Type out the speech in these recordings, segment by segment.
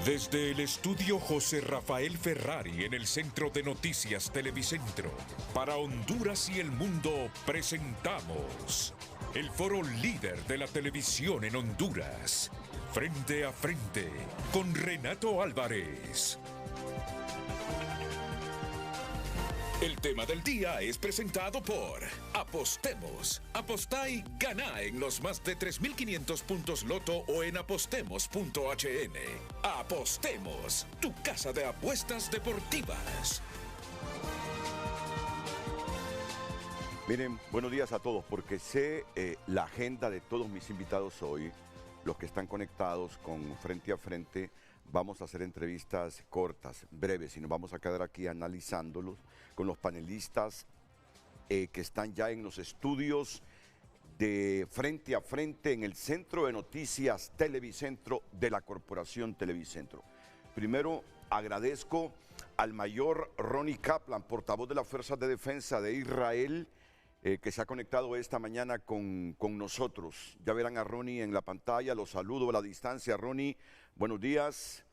Desde el estudio José Rafael Ferrari en el Centro de Noticias Televicentro, para Honduras y el mundo presentamos el foro líder de la televisión en Honduras. Frente a frente con Renato Álvarez. El tema del día es presentado por Apostemos. Apostá y gana en los más de 3.500 puntos Loto o en apostemos.hn. Apostemos, tu casa de apuestas deportivas. Miren, buenos días a todos, porque sé la agenda de todos mis invitados hoy, los que están conectados con Frente a Frente. Vamos a hacer entrevistas cortas, breves, y nos vamos a quedar aquí analizándolos con los panelistas que están ya en los estudios de Frente a Frente en el Centro de Noticias Televicentro de la Corporación Televicentro. Primero, agradezco al mayor Ronnie Kaplan, portavoz de las Fuerzas de Defensa de Israel, que se ha conectado esta mañana con nosotros. Ya verán a Ronnie en la pantalla, los saludo a la distancia. Ronnie, buenos días.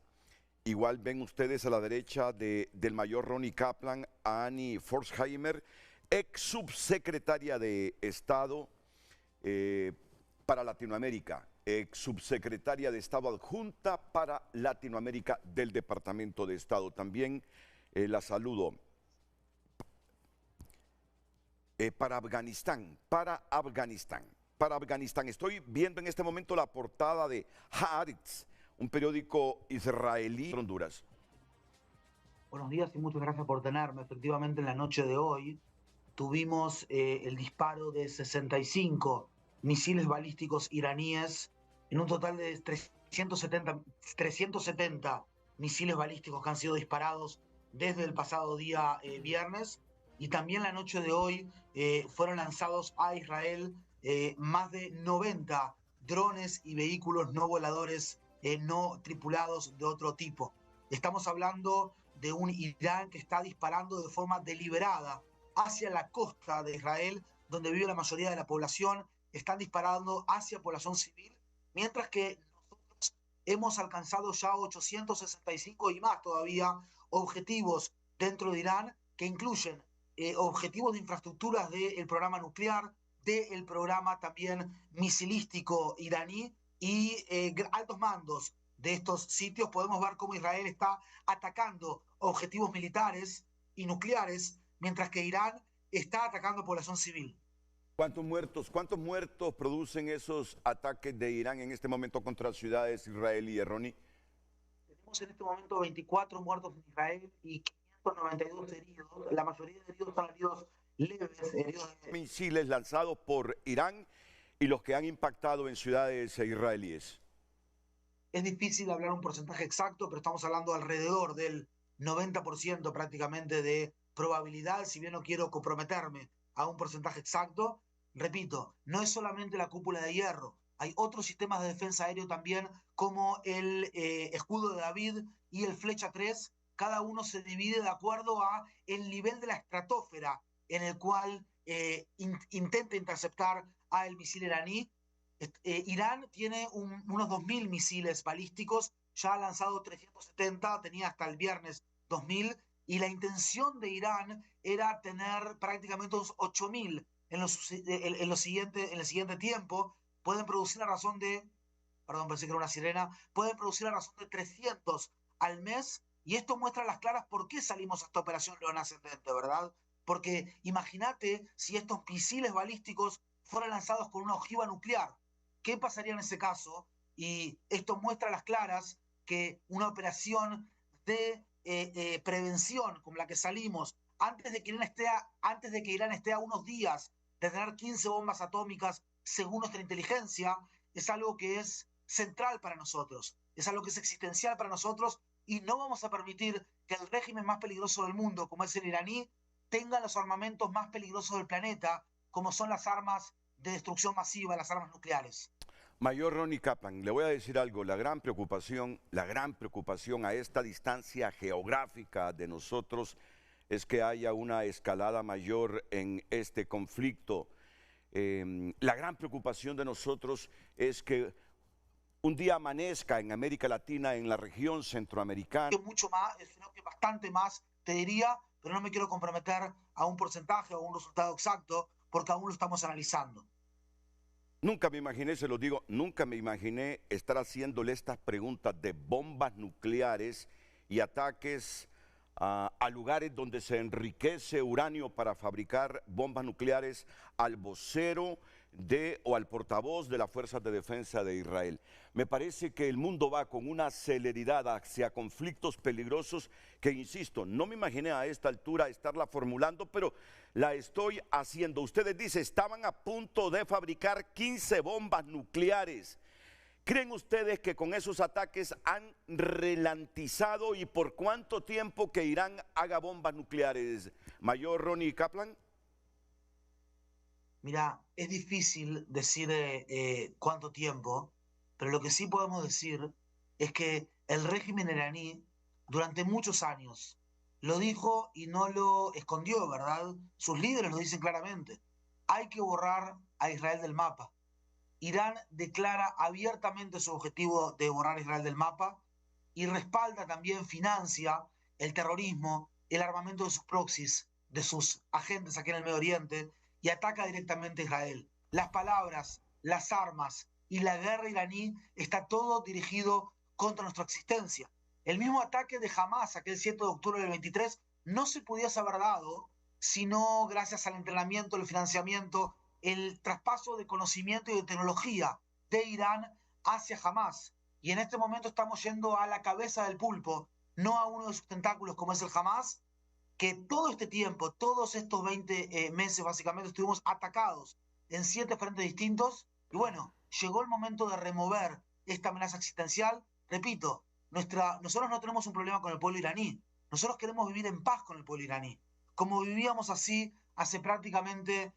Igual ven ustedes a la derecha del mayor Ronnie Kaplan a Annie Forsheimer, ex subsecretaria de Estado para Latinoamérica, ex subsecretaria de Estado adjunta para Latinoamérica del Departamento de Estado. También la saludo. Para Afganistán. Estoy viendo en este momento la portada de Haaretz, un periódico israelí de Honduras. Buenos días y muchas gracias por tenerme. Efectivamente, en la noche de hoy tuvimos el disparo de 65 misiles balísticos iraníes en un total de 370 misiles balísticos que han sido disparados desde el pasado día viernes. Y también la noche de hoy fueron lanzados a Israel más de 90 drones y vehículos no voladores no tripulados de otro tipo. Estamos hablando de un Irán que está disparando de forma deliberada hacia la costa de Israel, donde vive la mayoría de la población. Están disparando hacia población civil, mientras que nosotros hemos alcanzado ya 865 y más todavía objetivos dentro de Irán, que incluyen objetivos de infraestructuras del programa nuclear, del programa también misilístico iraní y altos mandos de estos sitios. Podemos ver cómo Israel está atacando objetivos militares y nucleares, mientras que Irán está atacando población civil. ¿Cuántos muertos producen esos ataques de Irán en este momento contra ciudades israelíes, Ronnie? Tenemos en este momento 24 muertos en Israel y 592 heridos. La mayoría de heridos son heridos leves. Misiles lanzados por Irán y los que han impactado en ciudades israelíes. Es difícil hablar un porcentaje exacto, pero estamos hablando alrededor del 90% prácticamente de probabilidad, si bien no quiero comprometerme a un porcentaje exacto. Repito, no es solamente la cúpula de hierro, hay otros sistemas de defensa aéreo también, como el escudo de David y el Flecha 3. Cada uno se divide de acuerdo a el nivel de la estratosfera en el cual intenta interceptar a el misil iraní. Irán tiene unos 2.000 misiles balísticos, ya ha lanzado 370, tenía hasta el viernes 2.000, y la intención de Irán era tener prácticamente unos 8.000 en el siguiente tiempo. Pueden producir a razón de, perdón, pensé que era una sirena, pueden producir a razón de 300 al mes, y esto muestra a las claras por qué salimos a esta operación León Ascendente, ¿verdad? Porque imagínate si estos misiles balísticos fueran lanzados con una ojiva nuclear. ¿Qué pasaría en ese caso? Y esto muestra a las claras que una operación de prevención como la que salimos antes de que Irán esté a unos días de tener 15 bombas atómicas según nuestra inteligencia, es algo que es central para nosotros, es algo que es existencial para nosotros, y no vamos a permitir que el régimen más peligroso del mundo, como es el iraní, tenga los armamentos más peligrosos del planeta, como son las armas de destrucción masiva, las armas nucleares. Mayor Ronnie Kaplan, le voy a decir algo, la gran preocupación a esta distancia geográfica de nosotros es que haya una escalada mayor en este conflicto. La gran preocupación de nosotros es que un día amanezca en América Latina, en la región centroamericana? Mucho más, sino que bastante más, te diría, pero no me quiero comprometer a un porcentaje o a un resultado exacto, porque aún lo estamos analizando. Nunca me imaginé, se lo digo, nunca me imaginé estar haciéndole estas preguntas de bombas nucleares y ataques a lugares donde se enriquece uranio para fabricar bombas nucleares al vocero o al portavoz de las Fuerzas de Defensa de Israel. Me parece que el mundo va con una celeridad hacia conflictos peligrosos que, insisto, no me imaginé a esta altura estarla formulando, pero la estoy haciendo. Ustedes dicen, estaban a punto de fabricar 15 bombas nucleares. ¿Creen ustedes que con esos ataques han ralentizado y por cuánto tiempo que Irán haga bombas nucleares? Mayor Ronnie Kaplan. Mira, es difícil decir cuánto tiempo, pero lo que sí podemos decir es que el régimen iraní durante muchos años lo dijo y no lo escondió, ¿verdad? Sus líderes lo dicen claramente. Hay que borrar a Israel del mapa. Irán declara abiertamente su objetivo de borrar a Israel del mapa y respalda también, financia el terrorismo, el armamento de sus proxies, de sus agentes aquí en el Medio Oriente, y ataca directamente a Israel. Las palabras, las armas y la guerra iraní está todo dirigido contra nuestra existencia. El mismo ataque de Hamas aquel 7 de octubre del 23 no se pudiese haber dado sino gracias al entrenamiento, el financiamiento, el traspaso de conocimiento y de tecnología de Irán hacia Hamas. Y en este momento estamos yendo a la cabeza del pulpo, no a uno de sus tentáculos como es el Hamas, que todo este tiempo, todos estos 20 meses básicamente estuvimos atacados en 7 frentes distintos. Y bueno, llegó el momento de remover esta amenaza existencial. Repito, nosotros no tenemos un problema con el pueblo iraní. Nosotros queremos vivir en paz con el pueblo iraní, como vivíamos así hace prácticamente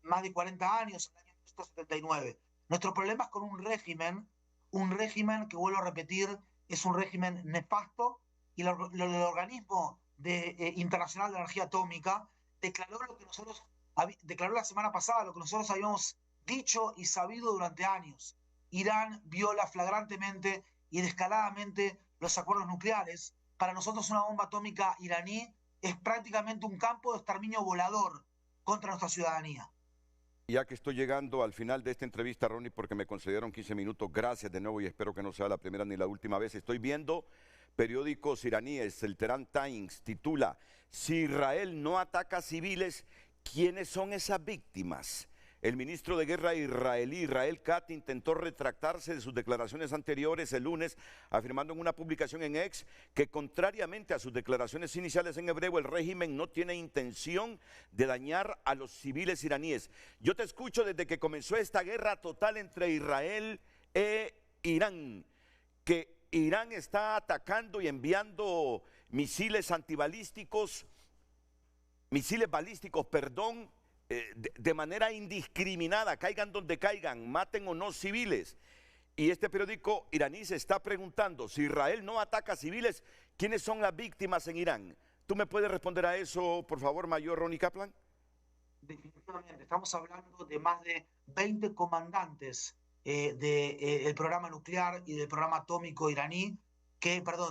más de 40 años, en el año 1979. Nuestro problema es con un régimen que, vuelvo a repetir, es un régimen nefasto, y el organismo internacional de energía atómica declaró lo que nosotros declaró la semana pasada, lo que nosotros habíamos dicho y sabido durante años. Irán viola flagrantemente y descaradamente los acuerdos nucleares. Para nosotros una bomba atómica iraní es prácticamente un campo de exterminio volador contra nuestra ciudadanía. Ya que estoy llegando al final de esta entrevista, Ronnie, porque me concedieron 15 minutos, gracias de nuevo y espero que no sea la primera ni la última vez. Estoy viendo periódicos iraníes, el Tehran Times titula: si Israel no ataca civiles, ¿quiénes son esas víctimas? El ministro de Guerra israelí, Israel Katz, intentó retractarse de sus declaraciones anteriores el lunes, afirmando en una publicación en X que, contrariamente a sus declaraciones iniciales en hebreo, el régimen no tiene intención de dañar a los civiles iraníes. Yo te escucho desde que comenzó esta guerra total entre Israel e Irán, que Irán está atacando y enviando misiles balísticos, de manera indiscriminada, caigan donde caigan, maten o no civiles. Y este periódico iraní se está preguntando, si Israel no ataca a civiles, ¿quiénes son las víctimas en Irán? ¿Tú me puedes responder a eso, por favor, Mayor Ronnie Kaplan? Definitivamente, estamos hablando de más de 20 comandantes del programa nuclear y del programa atómico iraní,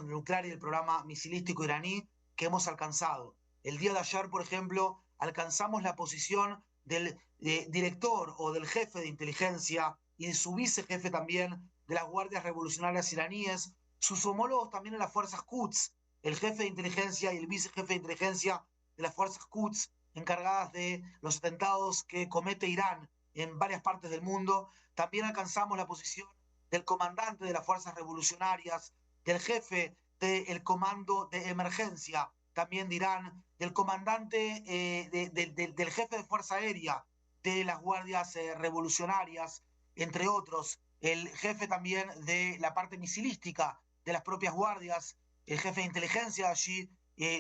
nuclear y del programa misilístico iraní que hemos alcanzado. El día de ayer, por ejemplo, alcanzamos la posición del director o del jefe de inteligencia y de su vicejefe también de las guardias revolucionarias iraníes, sus homólogos también en las fuerzas Quds, el jefe de inteligencia y el vicejefe de inteligencia de las fuerzas Quds encargadas de los atentados que comete Irán en varias partes del mundo. También alcanzamos la posición del comandante de las fuerzas revolucionarias, del jefe del comando de emergencia también de Irán, del comandante, del jefe de Fuerza Aérea de las guardias revolucionarias, entre otros, el jefe también de la parte misilística de las propias guardias, el jefe de inteligencia allí,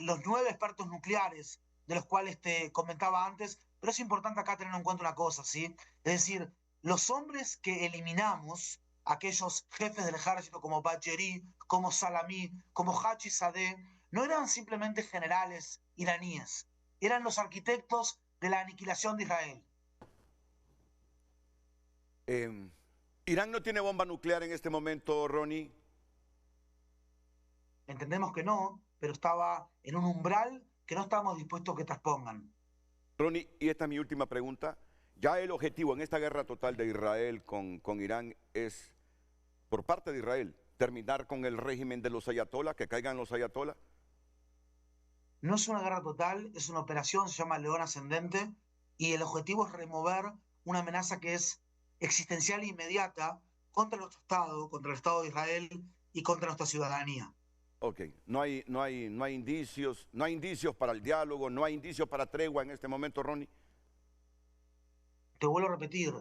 los 9 expertos nucleares de los cuales te comentaba antes. Pero es importante acá tener en cuenta una cosa, ¿sí? Es decir, los hombres que eliminamos, aquellos jefes del ejército como Bajeri, como Salami, como Haji Sadeh, no eran simplemente generales iraníes, eran los arquitectos de la aniquilación de Israel. ¿Irán no tiene bomba nuclear en este momento, Ronnie? Entendemos que no, pero estaba en un umbral que no estábamos dispuestos a que traspongan. Ronnie, y esta es mi última pregunta. Ya el objetivo en esta guerra total de Israel con Irán es, por parte de Israel, terminar con el régimen de los ayatolás, que caigan los ayatolás. No es una guerra total, es una operación, se llama León Ascendente, y el objetivo es remover una amenaza que es existencial e inmediata contra nuestro Estado, contra el Estado de Israel y contra nuestra ciudadanía. Ok, no hay indicios para el diálogo, no hay indicios para tregua en este momento, Ronnie. Te vuelvo a repetir,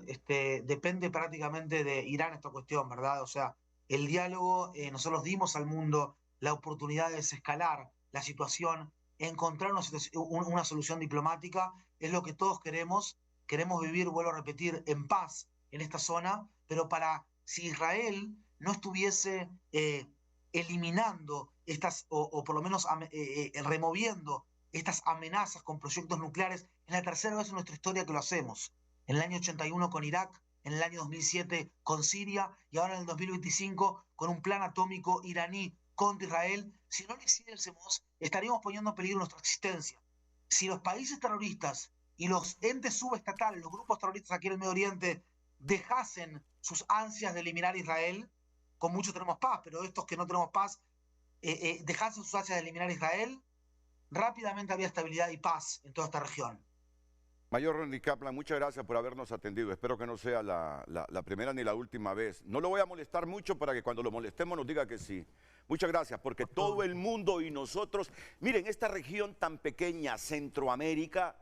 depende prácticamente de Irán esta cuestión, ¿verdad? O sea, el diálogo, nosotros dimos al mundo la oportunidad de desescalar la situación, encontrar una solución diplomática, es lo que todos queremos. Queremos vivir, vuelvo a repetir, en paz en esta zona, pero si Israel no estuviese eliminando o por lo menos removiendo estas amenazas con proyectos nucleares, es la tercera vez en nuestra historia que lo hacemos. En el año 81 con Irak, en el año 2007 con Siria y ahora en el 2025 con un plan atómico iraní contra Israel. Si no lo hiciésemos, estaríamos poniendo en peligro nuestra existencia. Si los países terroristas y los entes subestatales, los grupos terroristas aquí en el Medio Oriente, dejasen sus ansias de eliminar a Israel, con muchos tenemos paz, pero estos que no tenemos paz, dejasen sus ansias de eliminar a Israel, rápidamente habría estabilidad y paz en toda esta región. Mayor Ronnie Kaplan, muchas gracias por habernos atendido. Espero que no sea la primera ni la última vez. No lo voy a molestar mucho para que cuando lo molestemos nos diga que sí. Muchas gracias, porque todo el mundo y nosotros, miren, esta región tan pequeña, Centroamérica,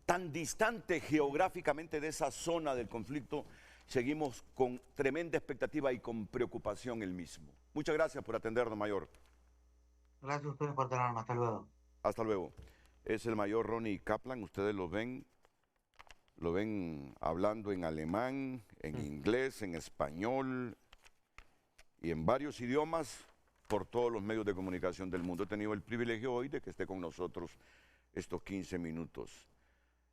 tan distante geográficamente de esa zona del conflicto, seguimos con tremenda expectativa y con preocupación el mismo. Muchas gracias por atendernos, Mayor. Gracias a ustedes por tenerme. Hasta luego. Hasta luego. Es el Mayor Ronnie Kaplan, ustedes lo ven hablando en alemán, en inglés, en español y en varios idiomas por todos los medios de comunicación del mundo. He tenido el privilegio hoy de que esté con nosotros estos 15 minutos.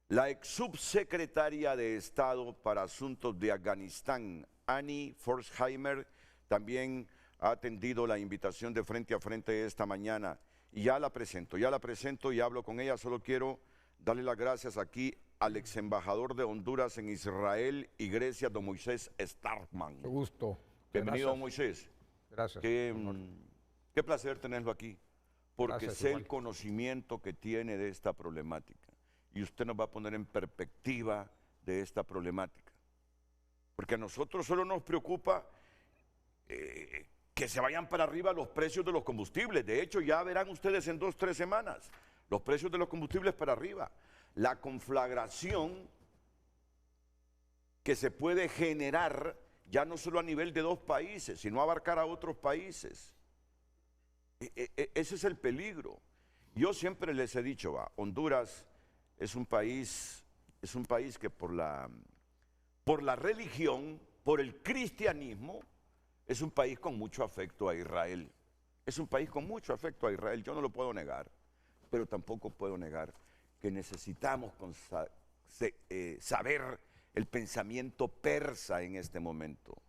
La ex subsecretaria de Estado para Asuntos de Afganistán, Annie Forsheimer, también ha atendido la invitación de Frente a Frente esta mañana. Y ya la presento y hablo con ella. Solo quiero darle las gracias aquí al ex embajador de Honduras en Israel y Grecia, don Moisés Starkman. Qué gusto. Bienvenido, don Moisés. Gracias. Qué placer tenerlo aquí, porque Gracias, sé igual. el conocimiento que tiene de esta problemática. Y usted nos va a poner en perspectiva de esta problemática. Porque a nosotros solo nos preocupa que se vayan para arriba los precios de los combustibles. De hecho, ya verán ustedes en 2 o 3 semanas los precios de los combustibles para arriba. La conflagración que se puede generar ya no solo a nivel de 2 países, sino abarcar a otros países. Ese es el peligro. Yo siempre les he dicho, Honduras es un país que por la religión, por el cristianismo, es un país con mucho afecto a Israel. Es un país con mucho afecto a Israel, yo no lo puedo negar, pero tampoco puedo negar que necesitamos saber el pensamiento persa en este momento.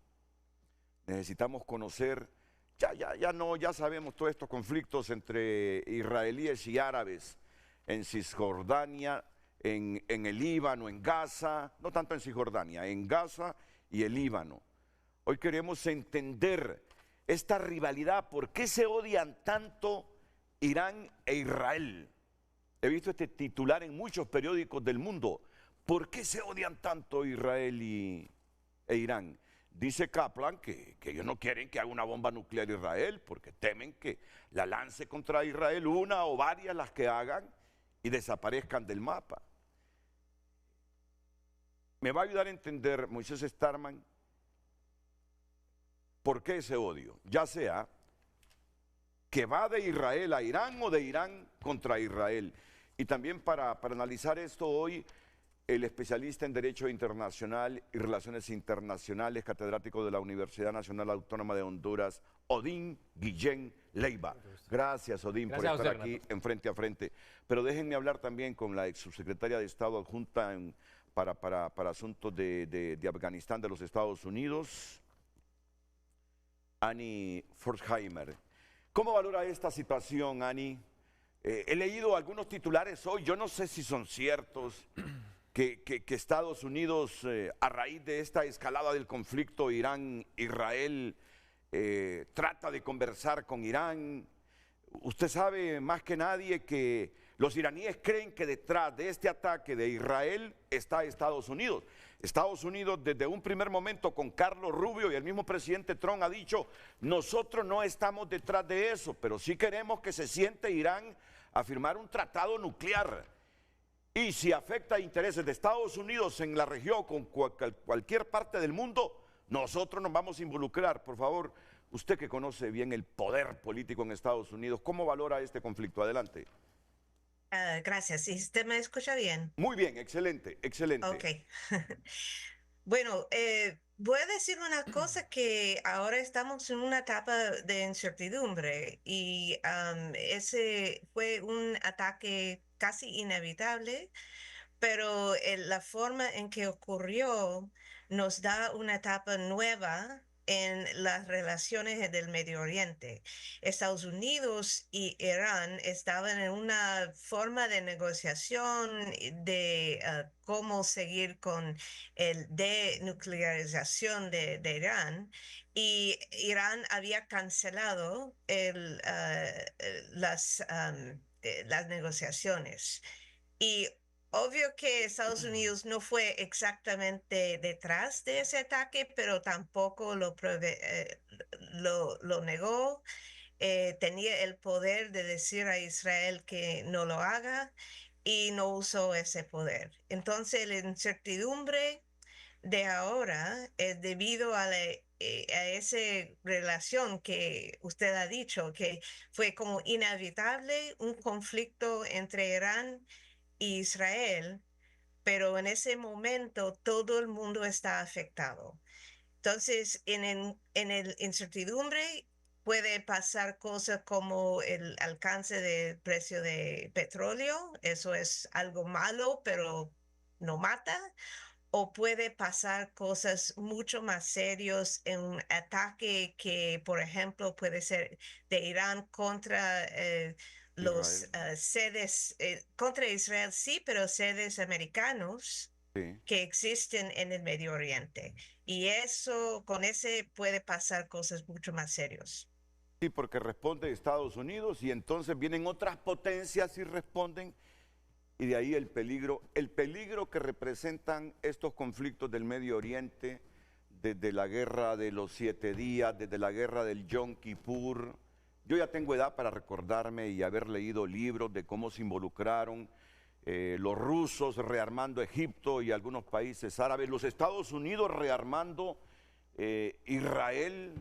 Necesitamos conocer, ya sabemos todos estos conflictos entre israelíes y árabes en Cisjordania, en el Líbano, en Gaza, no tanto en Cisjordania, en Gaza y el Líbano. Hoy queremos entender esta rivalidad, ¿por qué se odian tanto Irán e Israel? He visto este titular en muchos periódicos del mundo. ¿Por qué se odian tanto Israel e Irán? Dice Kaplan que ellos no quieren que haga una bomba nuclear Israel porque temen que la lance contra Israel, una o varias las que hagan, y desaparezcan del mapa. Me va a ayudar a entender, Moisés Starkman, por qué ese odio, ya sea que va de Israel a Irán o de Irán contra Israel. Y también para analizar esto hoy, el especialista en Derecho Internacional y Relaciones Internacionales, catedrático de la Universidad Nacional Autónoma de Honduras, Odín Guillén Leiva. Gracias, Odín, por estar aquí en Frente a Frente. Pero déjenme hablar también con la ex subsecretaria de Estado adjunta para asuntos de Afganistán de los Estados Unidos, Annie Forsheimer. ¿Cómo valora esta situación, Annie? He leído algunos titulares hoy, yo no sé si son ciertos, que Estados Unidos, a raíz de esta escalada del conflicto Irán-Israel, trata de conversar con Irán. Usted sabe más que nadie que los iraníes creen que detrás de este ataque de Israel está Estados Unidos. Estados Unidos desde un primer momento con Carlos Rubio y el mismo presidente Trump ha dicho, nosotros no estamos detrás de eso, pero sí queremos que se siente Irán a firmar un tratado nuclear. Y si afecta intereses de Estados Unidos en la región con cualquier parte del mundo, nosotros nos vamos a involucrar. Por favor, usted que conoce bien el poder político en Estados Unidos, ¿cómo valora este conflicto? Adelante. Gracias. ¿Y usted me escucha bien? Muy bien, excelente, excelente. Ok. Bueno, voy a decir una cosa que ahora estamos en una etapa de incertidumbre y ese fue un ataque casi inevitable, pero la forma en que ocurrió nos da una etapa nueva en las relaciones del Medio Oriente. Estados Unidos y Irán estaban en una forma de negociación de cómo seguir con el denuclearización de Irán, y Irán había cancelado las negociaciones. Y obvio que Estados Unidos no fue exactamente detrás de ese ataque, pero tampoco lo negó. Tenía el poder de decir a Israel que no lo haga y no usó ese poder. Entonces, la incertidumbre de ahora es debido a esa relación que usted ha dicho, que fue como inevitable un conflicto entre Irán Israel, pero en ese momento todo el mundo está afectado. Entonces, en el incertidumbre puede pasar cosas como el alcance del precio de petróleo, eso es algo malo, pero no mata. O puede pasar cosas mucho más serios en un ataque que, por ejemplo, puede ser de Irán contra los Israel. sedes, contra Israel sí, pero sedes americanos Sí. que existen en el Medio Oriente. Y eso, con ese puede pasar cosas mucho más serios. Sí, porque responde Estados Unidos y entonces vienen otras potencias y responden. Y de ahí el peligro que representan estos conflictos del Medio Oriente, desde la guerra de los 7 días, desde la guerra del Yom Kippur. Yo ya tengo edad para recordarme y haber leído libros de cómo se involucraron los rusos rearmando Egipto y algunos países árabes, los Estados Unidos rearmando Israel.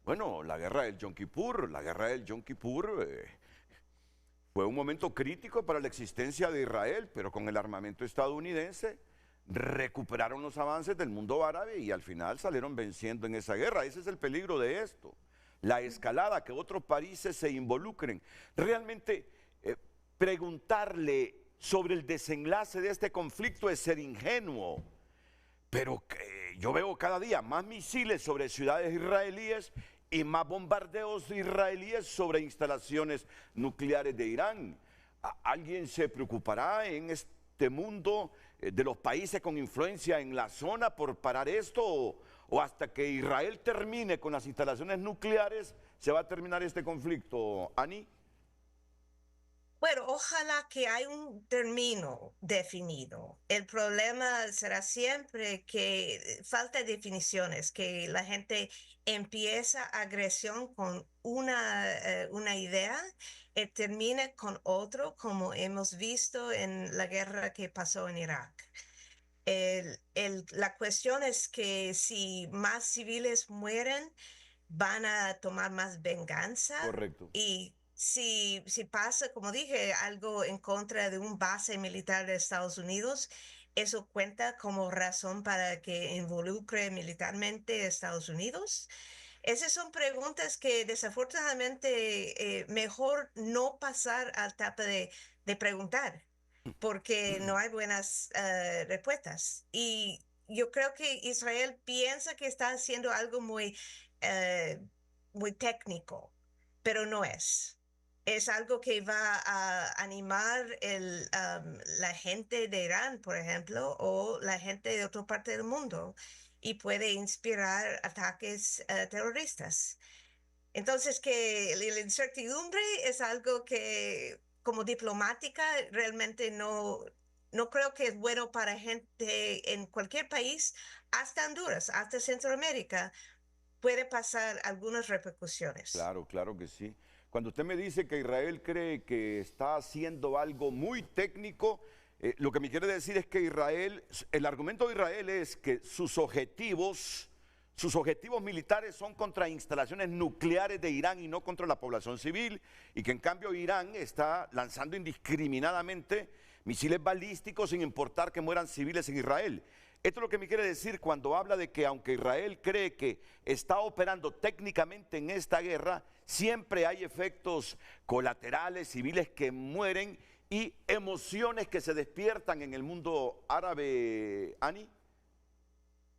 Bueno, la guerra del Yom Kippur, fue un momento crítico para la existencia de Israel, pero con el armamento estadounidense recuperaron los avances del mundo árabe y al final salieron venciendo en esa guerra. Ese es el peligro de esto, la escalada, que otros países se involucren. Realmente preguntarle sobre el desenlace de este conflicto es ser ingenuo, pero yo veo cada día más misiles sobre ciudades israelíes y más bombardeos israelíes sobre instalaciones nucleares de Irán. ¿Alguien se preocupará en este mundo de los países con influencia en la zona por parar esto? ¿O hasta que Israel termine con las instalaciones nucleares se va a terminar este conflicto, Annie? Bueno, ojalá que haya un término definido. El problema será siempre que falta definiciones, que la gente empieza agresión con una idea y termine con otro, como hemos visto en la guerra que pasó en Irak. La cuestión es que si más civiles mueren, van a tomar más venganza. Correcto. Y si pasa, como dije, algo en contra de un base militar de Estados Unidos, eso cuenta como razón para que involucre militarmente a Estados Unidos. Esas son preguntas que desafortunadamente mejor no pasar a la etapa de preguntar, porque no hay buenas respuestas. Y yo creo que Israel piensa que está haciendo algo muy muy técnico, pero no es. Es algo que va a animar la gente de Irán, por ejemplo, o la gente de otra parte del mundo, y puede inspirar ataques terroristas. Entonces, que la incertidumbre es algo que, como diplomática, realmente no creo que es bueno para gente en cualquier país, hasta Honduras, hasta Centroamérica, puede pasar algunas repercusiones. Claro, claro que sí. Cuando usted me dice que Israel cree que está haciendo algo muy técnico, lo que me quiere decir es que Israel, el argumento de Israel es que sus objetivos militares son contra instalaciones nucleares de Irán y no contra la población civil, y que en cambio Irán está lanzando indiscriminadamente misiles balísticos sin importar que mueran civiles en Israel. Esto es lo que me quiere decir cuando habla de que aunque Israel cree que está operando técnicamente en esta guerra, siempre hay efectos colaterales, civiles que mueren y emociones que se despiertan en el mundo árabe, Ani.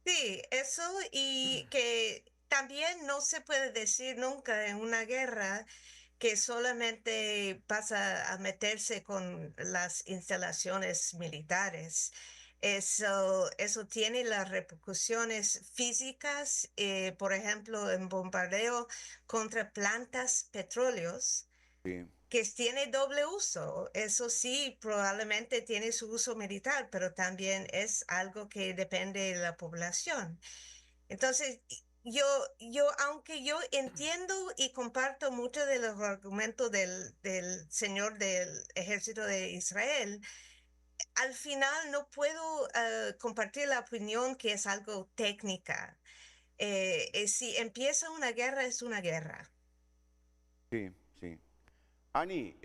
Sí, eso, y que también no se puede decir nunca en una guerra que solamente pasa a meterse con las instalaciones militares. Eso tiene las repercusiones físicas, por ejemplo, en bombardeo contra plantas petróleos, Sí. que tiene doble uso. Eso sí, probablemente tiene su uso militar, pero también es algo que depende de la población. Entonces, aunque yo entiendo y comparto muchos de los argumentos del señor del ejército de Israel, al final no puedo compartir la opinión que es algo técnica. Si empieza una guerra, es una guerra. Sí, sí. Ani,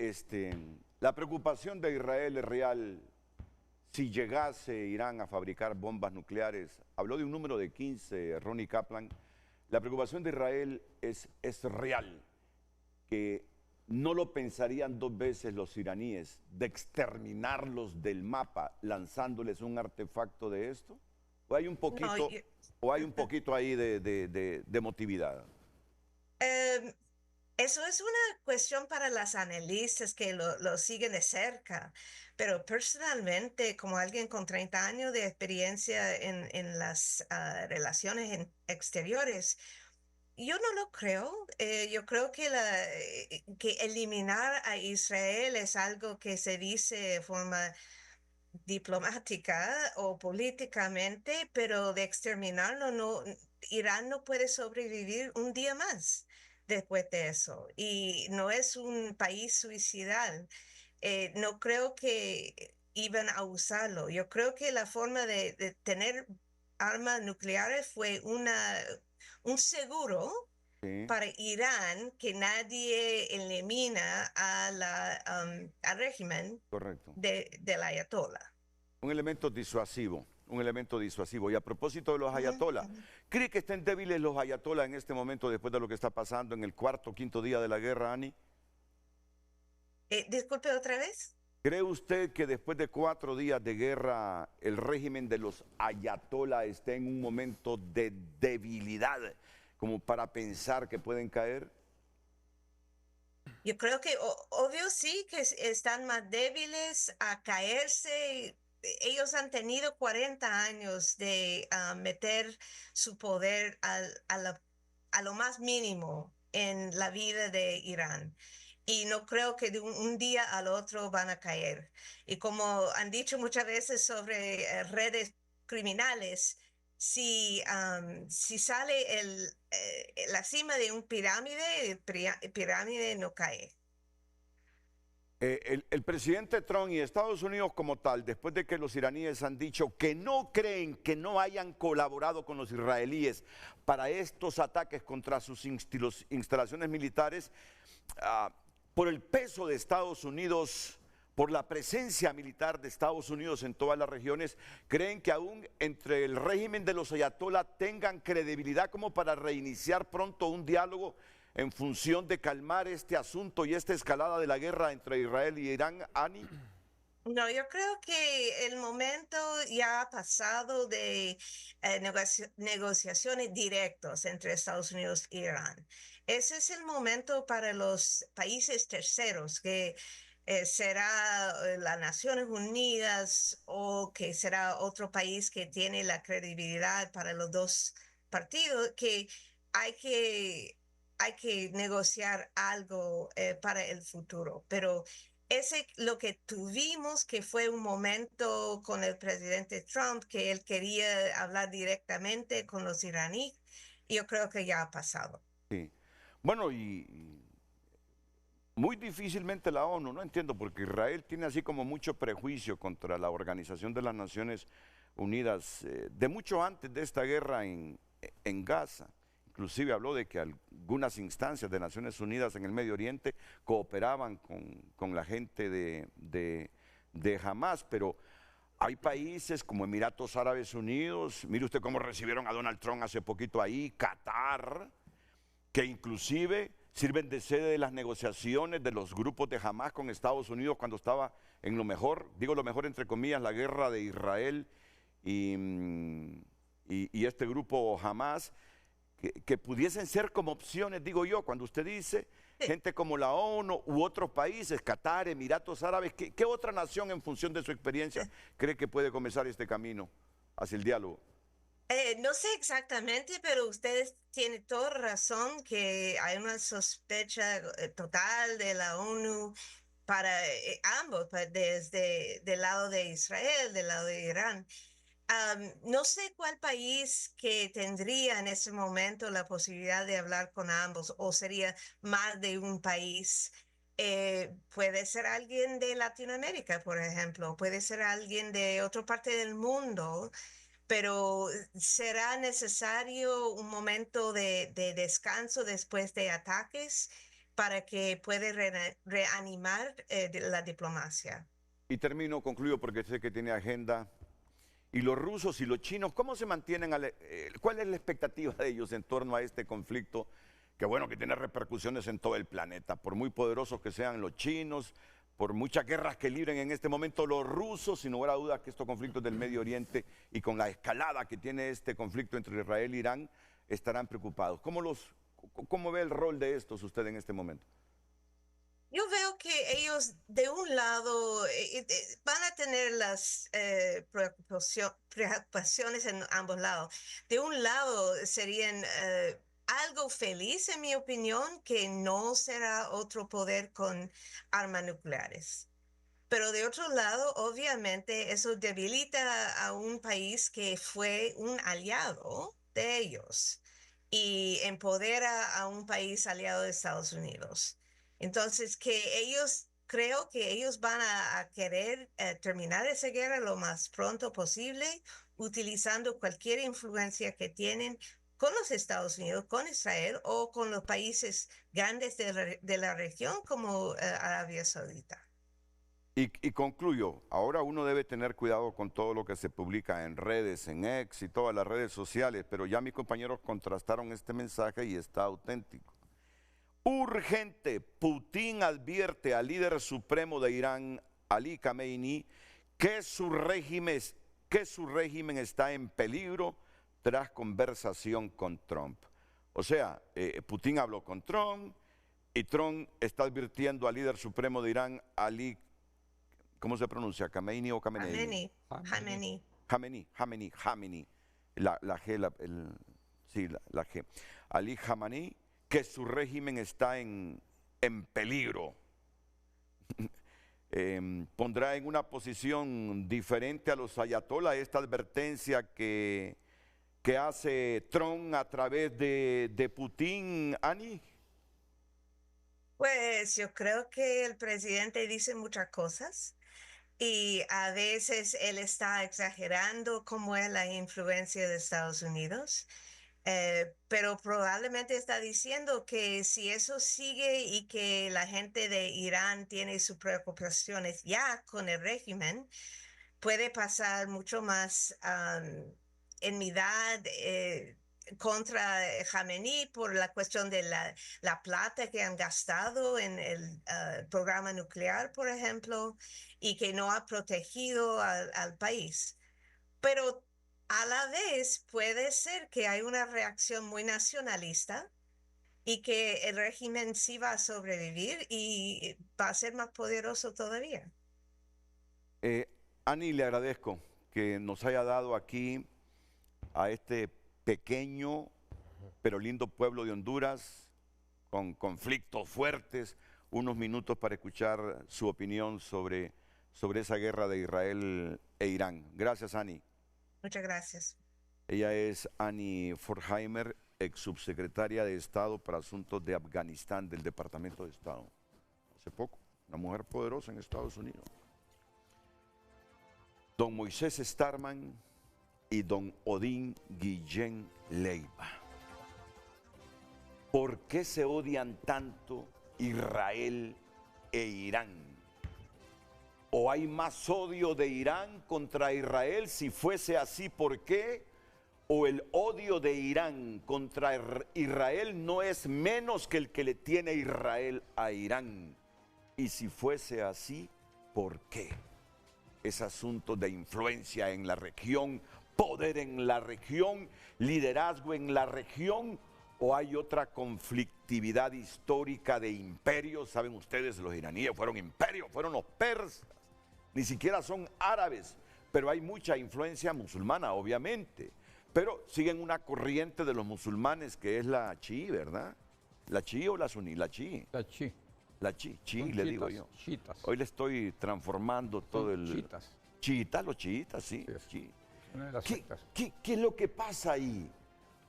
la preocupación de Israel es real. Si llegase Irán a fabricar bombas nucleares, habló de un número de 15, Ronnie Kaplan. La preocupación de Israel es real, que no lo pensarían dos veces los iraníes de exterminarlos del mapa lanzándoles un artefacto de esto. ¿O hay un poquito, ahí de emotividad? Em, Eso es una cuestión para las analistas que lo siguen de cerca, pero personalmente, como alguien con 30 años de experiencia en las relaciones exteriores, yo no lo creo. Yo creo que eliminar a Israel es algo que se dice de forma diplomática o políticamente, pero de exterminarlo, no, Irán no puede sobrevivir un día más después de eso. Y no es un país suicidal. No creo que iban a usarlo. Yo creo que la forma de tener armas nucleares fue un seguro Sí, para Irán, que nadie elimina al régimen correcto. del ayatollah. Un elemento disuasivo, un elemento disuasivo. Y a propósito de los ayatollah, ¿cree que estén débiles los ayatollah en este momento después de lo que está pasando en el cuarto o quinto día de la guerra, Ani? Disculpe otra vez. ¿Cree usted que después de 4 días de guerra el régimen de los ayatollah esté en un momento de debilidad como para pensar que pueden caer? Yo creo que obvio sí que están más débiles a caerse. Ellos han tenido 40 años de meter su poder a lo más mínimo en la vida de Irán. Y no creo que de un día al otro van a caer. Y como han dicho muchas veces sobre redes criminales, si sale la cima de un pirámide, el pirámide no cae. El presidente Trump y Estados Unidos como tal, después de que los iraníes han dicho que no creen que no hayan colaborado con los israelíes para estos ataques contra sus instalaciones militares, por el peso de Estados Unidos, por la presencia militar de Estados Unidos en todas las regiones, creen que aún entre el régimen de los ayatollah tengan credibilidad como para reiniciar pronto un diálogo en función de calmar este asunto y esta escalada de la guerra entre Israel y Irán, Ani. No, yo creo que el momento ya ha pasado de negociaciones directas entre Estados Unidos e Irán. Ese es el momento para los países terceros, que será las Naciones Unidas o que será otro país que tiene la credibilidad para los dos partidos, que hay que, hay que negociar algo para el futuro. Pero ese lo que tuvimos, que fue un momento con el presidente Trump, que él quería hablar directamente con los iraníes, yo creo que ya ha pasado. Sí. Bueno, y muy difícilmente la ONU, no entiendo, porque Israel tiene así como mucho prejuicio contra la Organización de las Naciones Unidas, de mucho antes de esta guerra en Gaza. Inclusive habló de que algunas instancias de Naciones Unidas en el Medio Oriente cooperaban con la gente de Hamas, pero hay países como Emiratos Árabes Unidos, mire usted cómo recibieron a Donald Trump hace poquito ahí, Qatar, que inclusive sirven de sede de las negociaciones de los grupos de Hamas con Estados Unidos cuando estaba en lo mejor, digo lo mejor entre comillas, la guerra de Israel y este grupo Hamas, que pudiesen ser como opciones, digo yo, cuando usted dice gente como la ONU u otros países, Qatar, Emiratos Árabes, ¿qué otra nación en función de su experiencia cree que puede comenzar este camino hacia el diálogo? No sé exactamente, pero ustedes tienen toda razón que hay una sospecha total de la ONU para ambos, desde del lado de Israel, del lado de Irán. No sé cuál país que tendría en ese momento la posibilidad de hablar con ambos, o sería más de un país. Puede ser alguien de Latinoamérica, por ejemplo, puede ser alguien de otra parte del mundo, pero será necesario un momento de descanso después de ataques para que pueda reanimar la diplomacia. Y termino, concluyo porque sé que tiene agenda. ¿Y los rusos y los chinos, cómo se mantienen? ¿Cuál es la expectativa de ellos en torno a este conflicto? Que bueno, que tiene repercusiones en todo el planeta, por muy poderosos que sean los chinos, por muchas guerras que libren en este momento los rusos, sin lugar a dudas que estos conflictos del Medio Oriente y con la escalada que tiene este conflicto entre Israel e Irán, estarán preocupados. ¿Cómo ve el rol de estos usted en este momento? Yo veo que ellos, de un lado, van a tener las preocupaciones en ambos lados. De un lado, serían algo feliz, en mi opinión, que no será otro poder con armas nucleares. Pero de otro lado, obviamente, eso debilita a un país que fue un aliado de ellos y empodera a un país aliado de Estados Unidos. Entonces, creo que ellos van a querer terminar esa guerra lo más pronto posible, utilizando cualquier influencia que tienen con los Estados Unidos, con Israel o con los países grandes de la región como Arabia Saudita. Y concluyo, ahora uno debe tener cuidado con todo lo que se publica en redes, en X y todas las redes sociales, pero ya mis compañeros contrastaron este mensaje y está auténtico. Urgente, Putin advierte al líder supremo de Irán, Ali Khamenei, que que su régimen está en peligro tras conversación con Trump. O sea, Putin habló con Trump y Trump está advirtiendo al líder supremo de Irán, Ali, ¿cómo se pronuncia? ¿Khamenei o Khamenei? Khamenei. La G, sí, la G. Ali Khamenei, que su régimen está en peligro. Pondrá en una posición diferente a los ayatolás esta advertencia que hace Trump a través de Putin, Ani. Pues yo creo que el presidente dice muchas cosas y a veces él está exagerando cómo es la influencia de Estados Unidos, pero probablemente está diciendo que si eso sigue y que la gente de Irán tiene sus preocupaciones ya con el régimen, puede pasar mucho más enmidad contra Jamenei por la cuestión de la plata que han gastado en el programa nuclear, por ejemplo, y que no ha protegido al país. Pero a la vez puede ser que hay una reacción muy nacionalista y que el régimen sí va a sobrevivir y va a ser más poderoso todavía. Ani, le agradezco que nos haya dado aquí a este pequeño pero lindo pueblo de Honduras, con conflictos fuertes, unos minutos para escuchar su opinión sobre esa guerra de Israel e Irán. Gracias, Ani. Muchas gracias. Ella es Ani Forheimer, ex subsecretaria de Estado para Asuntos de Afganistán del Departamento de Estado. Hace poco, una mujer poderosa en Estados Unidos. Don Moisés Starman y don Odín Guillén Leiva. ¿Por qué se odian tanto Israel e Irán? ¿O hay más odio de Irán contra Israel? Si fuese así, ¿por qué? ¿O el odio de Irán contra Israel no es menos que el que le tiene Israel a Irán? Y si fuese así, ¿por qué? Es asunto de influencia en la región, poder en la región, liderazgo en la región, o hay otra conflictividad histórica de imperios. Saben ustedes, los iraníes fueron imperios, fueron los persas, ni siquiera son árabes, pero hay mucha influencia musulmana, obviamente, pero siguen una corriente de los musulmanes que es la chií, ¿verdad? ¿La chií o la suní? La chií. La chií. La chií, le digo yo. Chiitas. Hoy le estoy transformando todo el... Chiitas. Chiitas, los chiitas, sí. Sí. Una de las sectas. ¿Qué es lo que pasa ahí?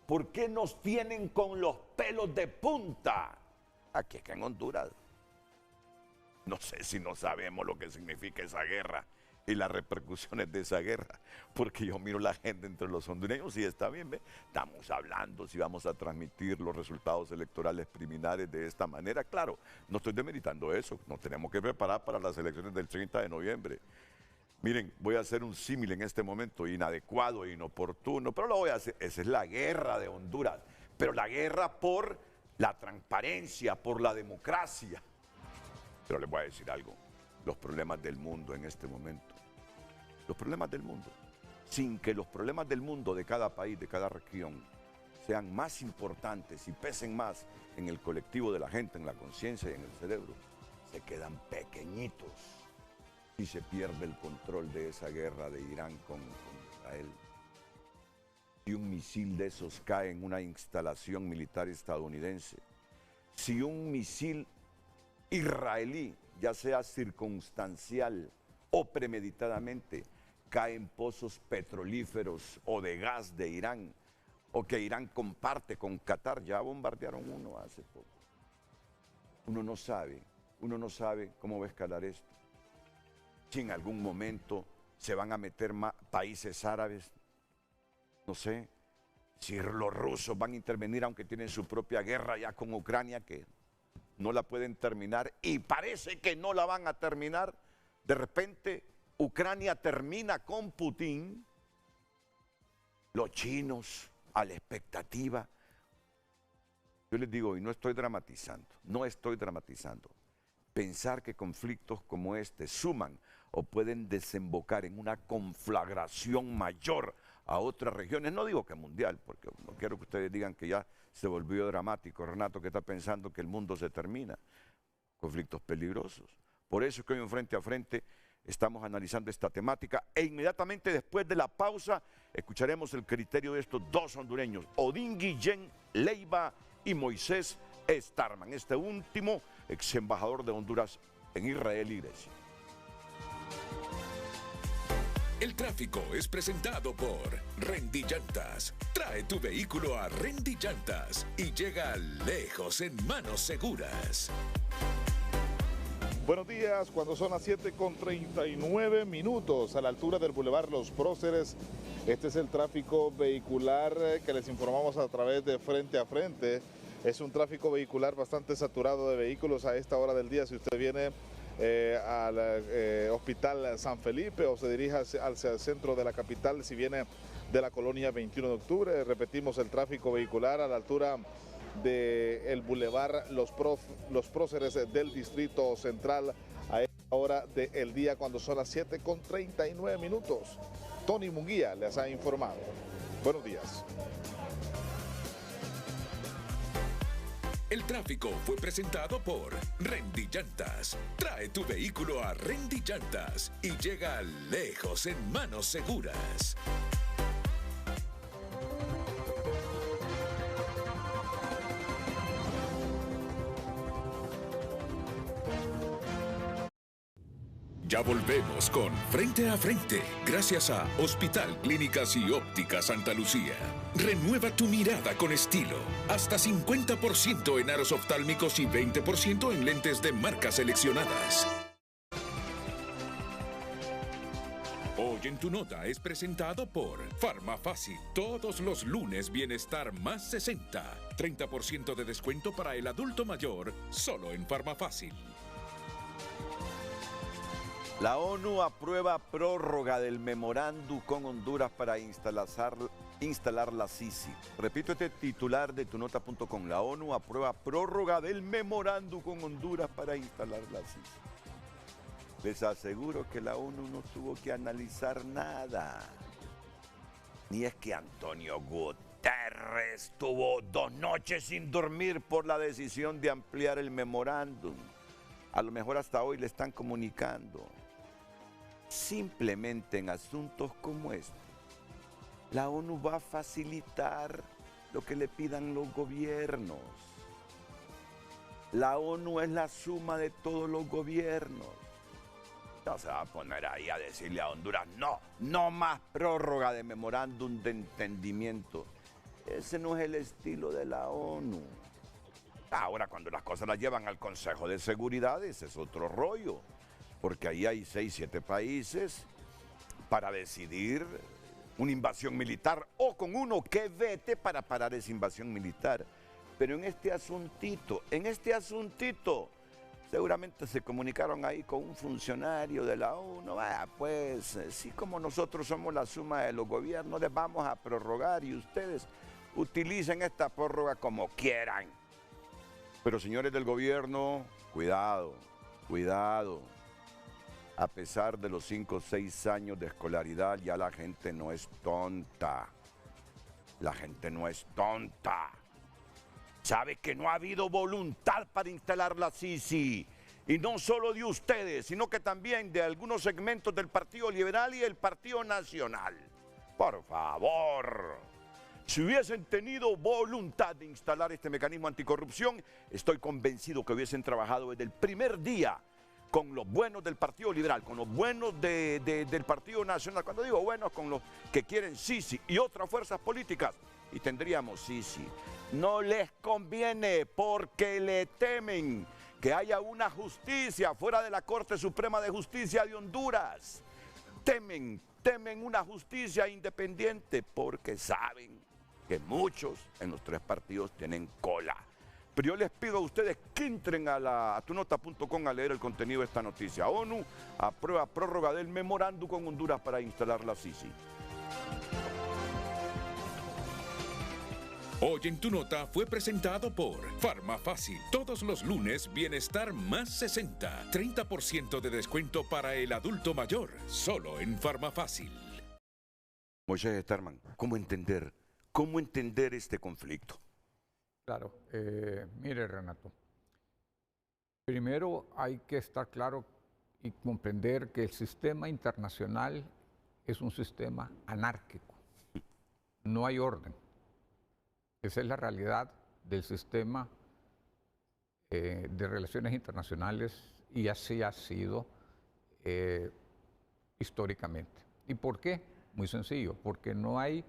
¿Por qué nos tienen con los pelos de punta? Aquí acá en Honduras. No sé si no sabemos lo que significa esa guerra y las repercusiones de esa guerra, porque yo miro la gente entre los hondureños y está bien, ¿ve? Estamos hablando si vamos a transmitir los resultados electorales preliminares de esta manera. Claro, no estoy demeritando eso, nos tenemos que preparar para las elecciones del 30 de noviembre. Miren, voy a hacer un símil en este momento, inadecuado e inoportuno, pero lo voy a hacer. Esa es la guerra de Honduras, pero la guerra por la transparencia, por la democracia. Pero les voy a decir algo, los problemas del mundo en este momento, los problemas del mundo, sin que los problemas del mundo de cada país, de cada región, sean más importantes y pesen más en el colectivo de la gente, en la conciencia y en el cerebro, se quedan pequeñitos. Si se pierde el control de esa guerra de Irán con Israel, si un misil de esos cae en una instalación militar estadounidense, si un misil israelí, ya sea circunstancial o premeditadamente, cae en pozos petrolíferos o de gas de Irán, o que Irán comparte con Qatar, ya bombardearon uno hace poco. Uno no sabe cómo va a escalar esto. Si en algún momento se van a meter más países árabes, no sé, si los rusos van a intervenir, aunque tienen su propia guerra ya con Ucrania, que no la pueden terminar, y parece que no la van a terminar. De repente, Ucrania termina con Putin, los chinos a la expectativa. Yo les digo, y no estoy dramatizando, pensar que conflictos como este suman o pueden desembocar en una conflagración mayor a otras regiones, no digo que mundial, porque no quiero que ustedes digan que ya se volvió dramático, Renato, que está pensando que el mundo se termina. Conflictos peligrosos. Por eso es que hoy en Frente a Frente estamos analizando esta temática, e inmediatamente después de la pausa escucharemos el criterio de estos dos hondureños, Odín Guillén Leiva y Moisés Starman, este último ex embajador de Honduras en Israel y Grecia. El tráfico es presentado por Rendy Llantas. Trae tu vehículo a Rendy Llantas y llega lejos en manos seguras. Buenos días, cuando son las 7:39 a la altura del Boulevard Los Próceres. Este es el tráfico vehicular que les informamos a través de Frente a Frente. Es un tráfico vehicular bastante saturado de vehículos a esta hora del día. Si usted viene al Hospital San Felipe o se dirige hacia el centro de la capital, si viene de la colonia 21 de octubre. Repetimos, el tráfico vehicular a la altura del Boulevard Los Próceres del Distrito Central a esta hora del día, cuando son las 7:39. Tony Munguía les ha informado. Buenos días. El tráfico fue presentado por Rendy Llantas. Trae tu vehículo a Rendy Llantas y llega lejos en manos seguras. Ya volvemos con Frente a Frente, gracias a Hospital Clínicas y Óptica Santa Lucía. Renueva tu mirada con estilo. Hasta 50% en aros oftálmicos y 20% en lentes de marcas seleccionadas. Hoy en tu nota es presentado por Farmafácil. Todos los lunes Bienestar más 60. 30% de descuento para el adulto mayor, solo en Farmafácil. La ONU aprueba prórroga del memorándum con Honduras para instalar la Sisi. Repito este titular de tunota.com. La ONU aprueba prórroga del memorándum con Honduras para instalar la Sisi. Les aseguro que la ONU no tuvo que analizar nada. Ni es que Antonio Guterres tuvo 2 noches sin dormir por la decisión de ampliar el memorándum. A lo mejor hasta hoy le están comunicando. Simplemente en asuntos como este, la ONU va a facilitar lo que le pidan los gobiernos. La ONU es la suma de todos los gobiernos. No se va a poner ahí a decirle a Honduras, no más prórroga de memorándum de entendimiento. Ese no es el estilo de la ONU. Ahora, cuando las cosas las llevan al Consejo de Seguridad, ese es otro rollo. Porque ahí hay 6, 7 países para decidir una invasión militar o con uno que vete para parar esa invasión militar. Pero en este asuntito, seguramente se comunicaron ahí con un funcionario de la ONU. Pues sí, como nosotros somos la suma de los gobiernos, les vamos a prorrogar y ustedes utilicen esta prórroga como quieran. Pero señores del gobierno, cuidado. A pesar de los 5 o 6 años de escolaridad, ya la gente no es tonta. Sabe que no ha habido voluntad para instalar la Sisi. Y no solo de ustedes, sino que también de algunos segmentos del Partido Liberal y el Partido Nacional. Por favor. Si hubiesen tenido voluntad de instalar este mecanismo anticorrupción, estoy convencido que hubiesen trabajado desde el primer día con los buenos del Partido Liberal, con los buenos del Partido Nacional. Cuando digo buenos, con los que quieren Sisi y otras fuerzas políticas, y tendríamos Sisi. No les conviene porque le temen que haya una justicia fuera de la Corte Suprema de Justicia de Honduras. Temen una justicia independiente porque saben que muchos en los 3 partidos tienen cola. Pero yo les pido a ustedes que entren a tunota.com a leer el contenido de esta noticia. ONU aprueba prórroga del memorándum con Honduras para instalar la Sisi. Hoy en tu nota fue presentado por Farmafácil. Todos los lunes Bienestar más 60. 30% de descuento para el adulto mayor, solo en Farmafácil. Moisés Starman, ¿cómo entender este conflicto? Claro, mire Renato, primero hay que estar claro y comprender que el sistema internacional es un sistema anárquico, no hay orden. Esa es la realidad del sistema de relaciones internacionales y así ha sido históricamente. ¿Y por qué? Muy sencillo, porque no hay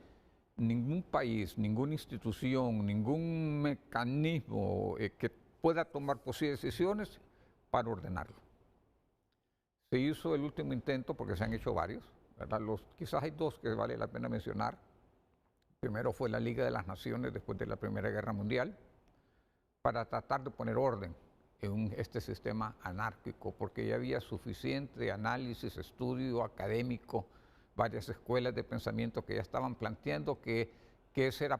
ningún país, ninguna institución, ningún mecanismo que pueda tomar posibles decisiones para ordenarlo. Se hizo el último intento, porque se han hecho varios, ¿verdad? Quizás hay 2 que vale la pena mencionar. Primero fue la Liga de las Naciones después de la Primera Guerra Mundial, para tratar de poner orden en este sistema anárquico, porque ya había suficiente análisis, estudio académico, varias escuelas de pensamiento que ya estaban planteando que ese era,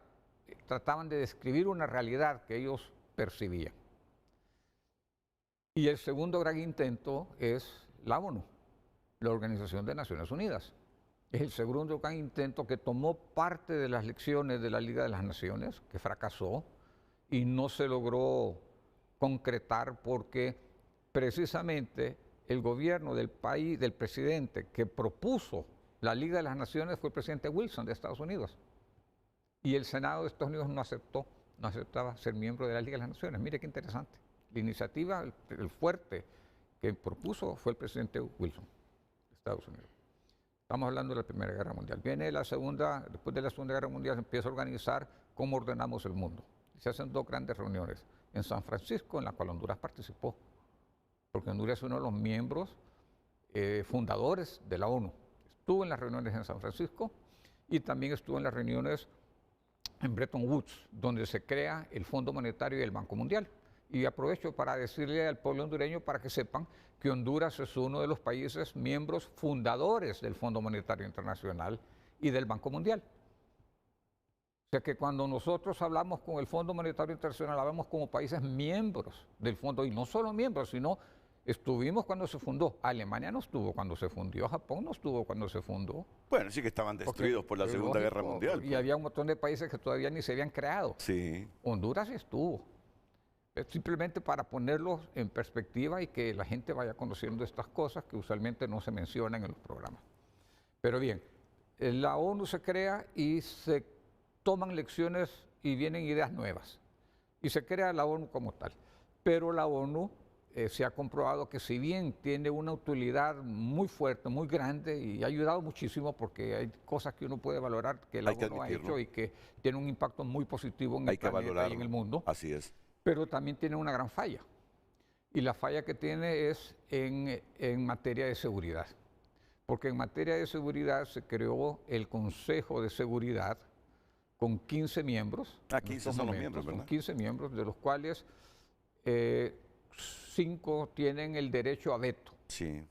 trataban de describir una realidad que ellos percibían. Y el segundo gran intento es la ONU, la Organización de Naciones Unidas. Es el segundo gran intento que tomó parte de las lecciones de la Liga de las Naciones, que fracasó y no se logró concretar porque precisamente el gobierno del país, del presidente que propuso la Liga de las Naciones fue el presidente Wilson de Estados Unidos. Y el Senado de Estados Unidos no aceptaba ser miembro de la Liga de las Naciones. Mire qué interesante. La iniciativa, el fuerte que propuso fue el presidente Wilson de Estados Unidos. Estamos hablando de la Primera Guerra Mundial. Viene la segunda, después de la Segunda Guerra Mundial se empieza a organizar cómo ordenamos el mundo. Se hacen dos grandes reuniones en San Francisco, en la cual Honduras participó, porque Honduras es uno de los miembros fundadores de la ONU. Estuvo en las reuniones en San Francisco y también estuvo en las reuniones en Bretton Woods, donde se crea el Fondo Monetario y el Banco Mundial. Y aprovecho para decirle al pueblo hondureño para que sepan que Honduras es uno de los países miembros fundadores del Fondo Monetario Internacional y del Banco Mundial. O sea que cuando nosotros hablamos con el Fondo Monetario Internacional, hablamos como países miembros del fondo, y no solo miembros, sino estuvimos cuando se fundó. Alemania no estuvo cuando se fundió, Japón no estuvo cuando se fundó. Bueno, sí que estaban destruidos por la Segunda Guerra Mundial. Y había un montón de países que todavía ni se habían creado. Sí. Honduras estuvo. Simplemente para ponerlos en perspectiva y que la gente vaya conociendo estas cosas que usualmente no se mencionan en los programas. Pero bien, la ONU se crea y se toman lecciones y vienen ideas nuevas. Y se crea la ONU como tal. Pero la ONU se ha comprobado que si bien tiene una utilidad muy fuerte, muy grande y ha ayudado muchísimo porque hay cosas que uno puede valorar que la ONU ha hecho y que tiene un impacto muy positivo en el planeta y en el mundo. Así es. Pero también tiene una gran falla. Y la falla que tiene es en materia de seguridad. Porque en materia de seguridad se creó el Consejo de Seguridad con 15 miembros. 15 son los miembros, ¿verdad? Con 15 miembros, de los cuales 5 tienen el derecho a veto. Sí.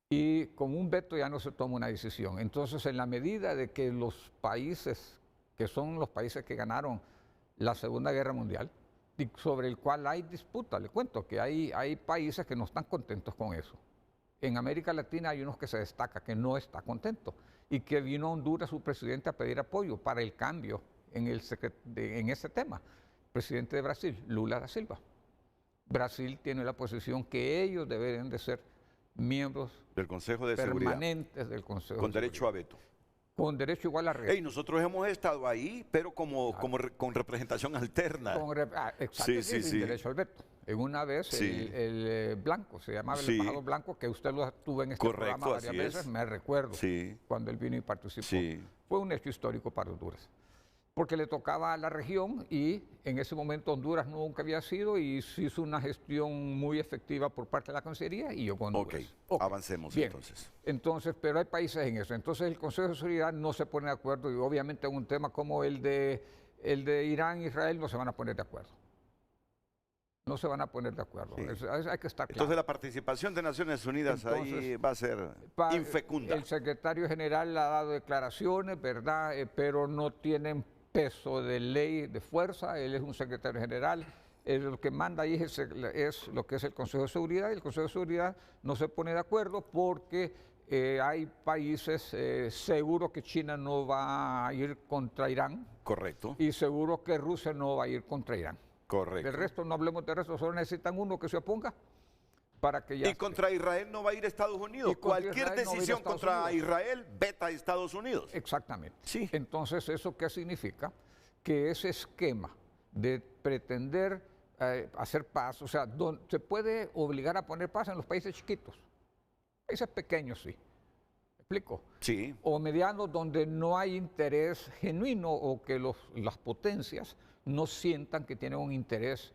Y con un veto ya no se toma una decisión. Entonces, en la medida de que los países, que son los países que ganaron la Segunda Guerra Mundial, y sobre el cual hay disputa, le cuento que hay países que no están contentos con eso. En América Latina hay unos que se destaca, que no está contento, y que vino a Honduras su presidente a pedir apoyo para el cambio en ese tema. Presidente de Brasil, Lula da Silva. Brasil tiene la posición que ellos deberían de ser miembros del Consejo de permanentes Seguridad, del Consejo con derecho a veto. Con derecho igual a reto. Hey, nosotros hemos estado ahí, pero con representación alterna. Exacto, sí, derecho al veto. En una vez el Blanco, se llamaba el embajador Blanco, que usted lo tuvo en este programa varias veces, me recuerdo, cuando él vino y participó. Fue un hecho histórico para Honduras, porque le tocaba a la región y en ese momento Honduras nunca había sido y se hizo una gestión muy efectiva por parte de la Cancillería y yo con Honduras. Avancemos. Bien. Entonces, pero hay países en eso. Entonces el Consejo de Seguridad no se pone de acuerdo y obviamente en un tema como el de Irán e Israel no se van a poner de acuerdo. No se van a poner de acuerdo. Hay que estar claro. Entonces la participación de Naciones Unidas ahí va a ser infecunda. El secretario general ha dado declaraciones, ¿verdad? Pero no tienen peso de ley, de fuerza. Él es un secretario general. Lo que manda ahí es lo que es el Consejo de Seguridad, y el Consejo de Seguridad no se pone de acuerdo porque hay países, seguro que China no va a ir contra Irán. Correcto. Y seguro que Rusia no va a ir contra Irán. Correcto. Del resto, no hablemos del resto, solo necesitan uno que se oponga para que ya... Y contra Israel no va a ir Estados Unidos. Cualquier decisión contra Israel veta a Estados Unidos. Exactamente. Sí. Entonces, ¿eso qué significa? Que ese esquema de pretender hacer paz, o sea, se puede obligar a poner paz en los países chiquitos. Países pequeños, sí. ¿Me explico? Sí. O medianos, donde no hay interés genuino o que las potencias no sientan que tienen un interés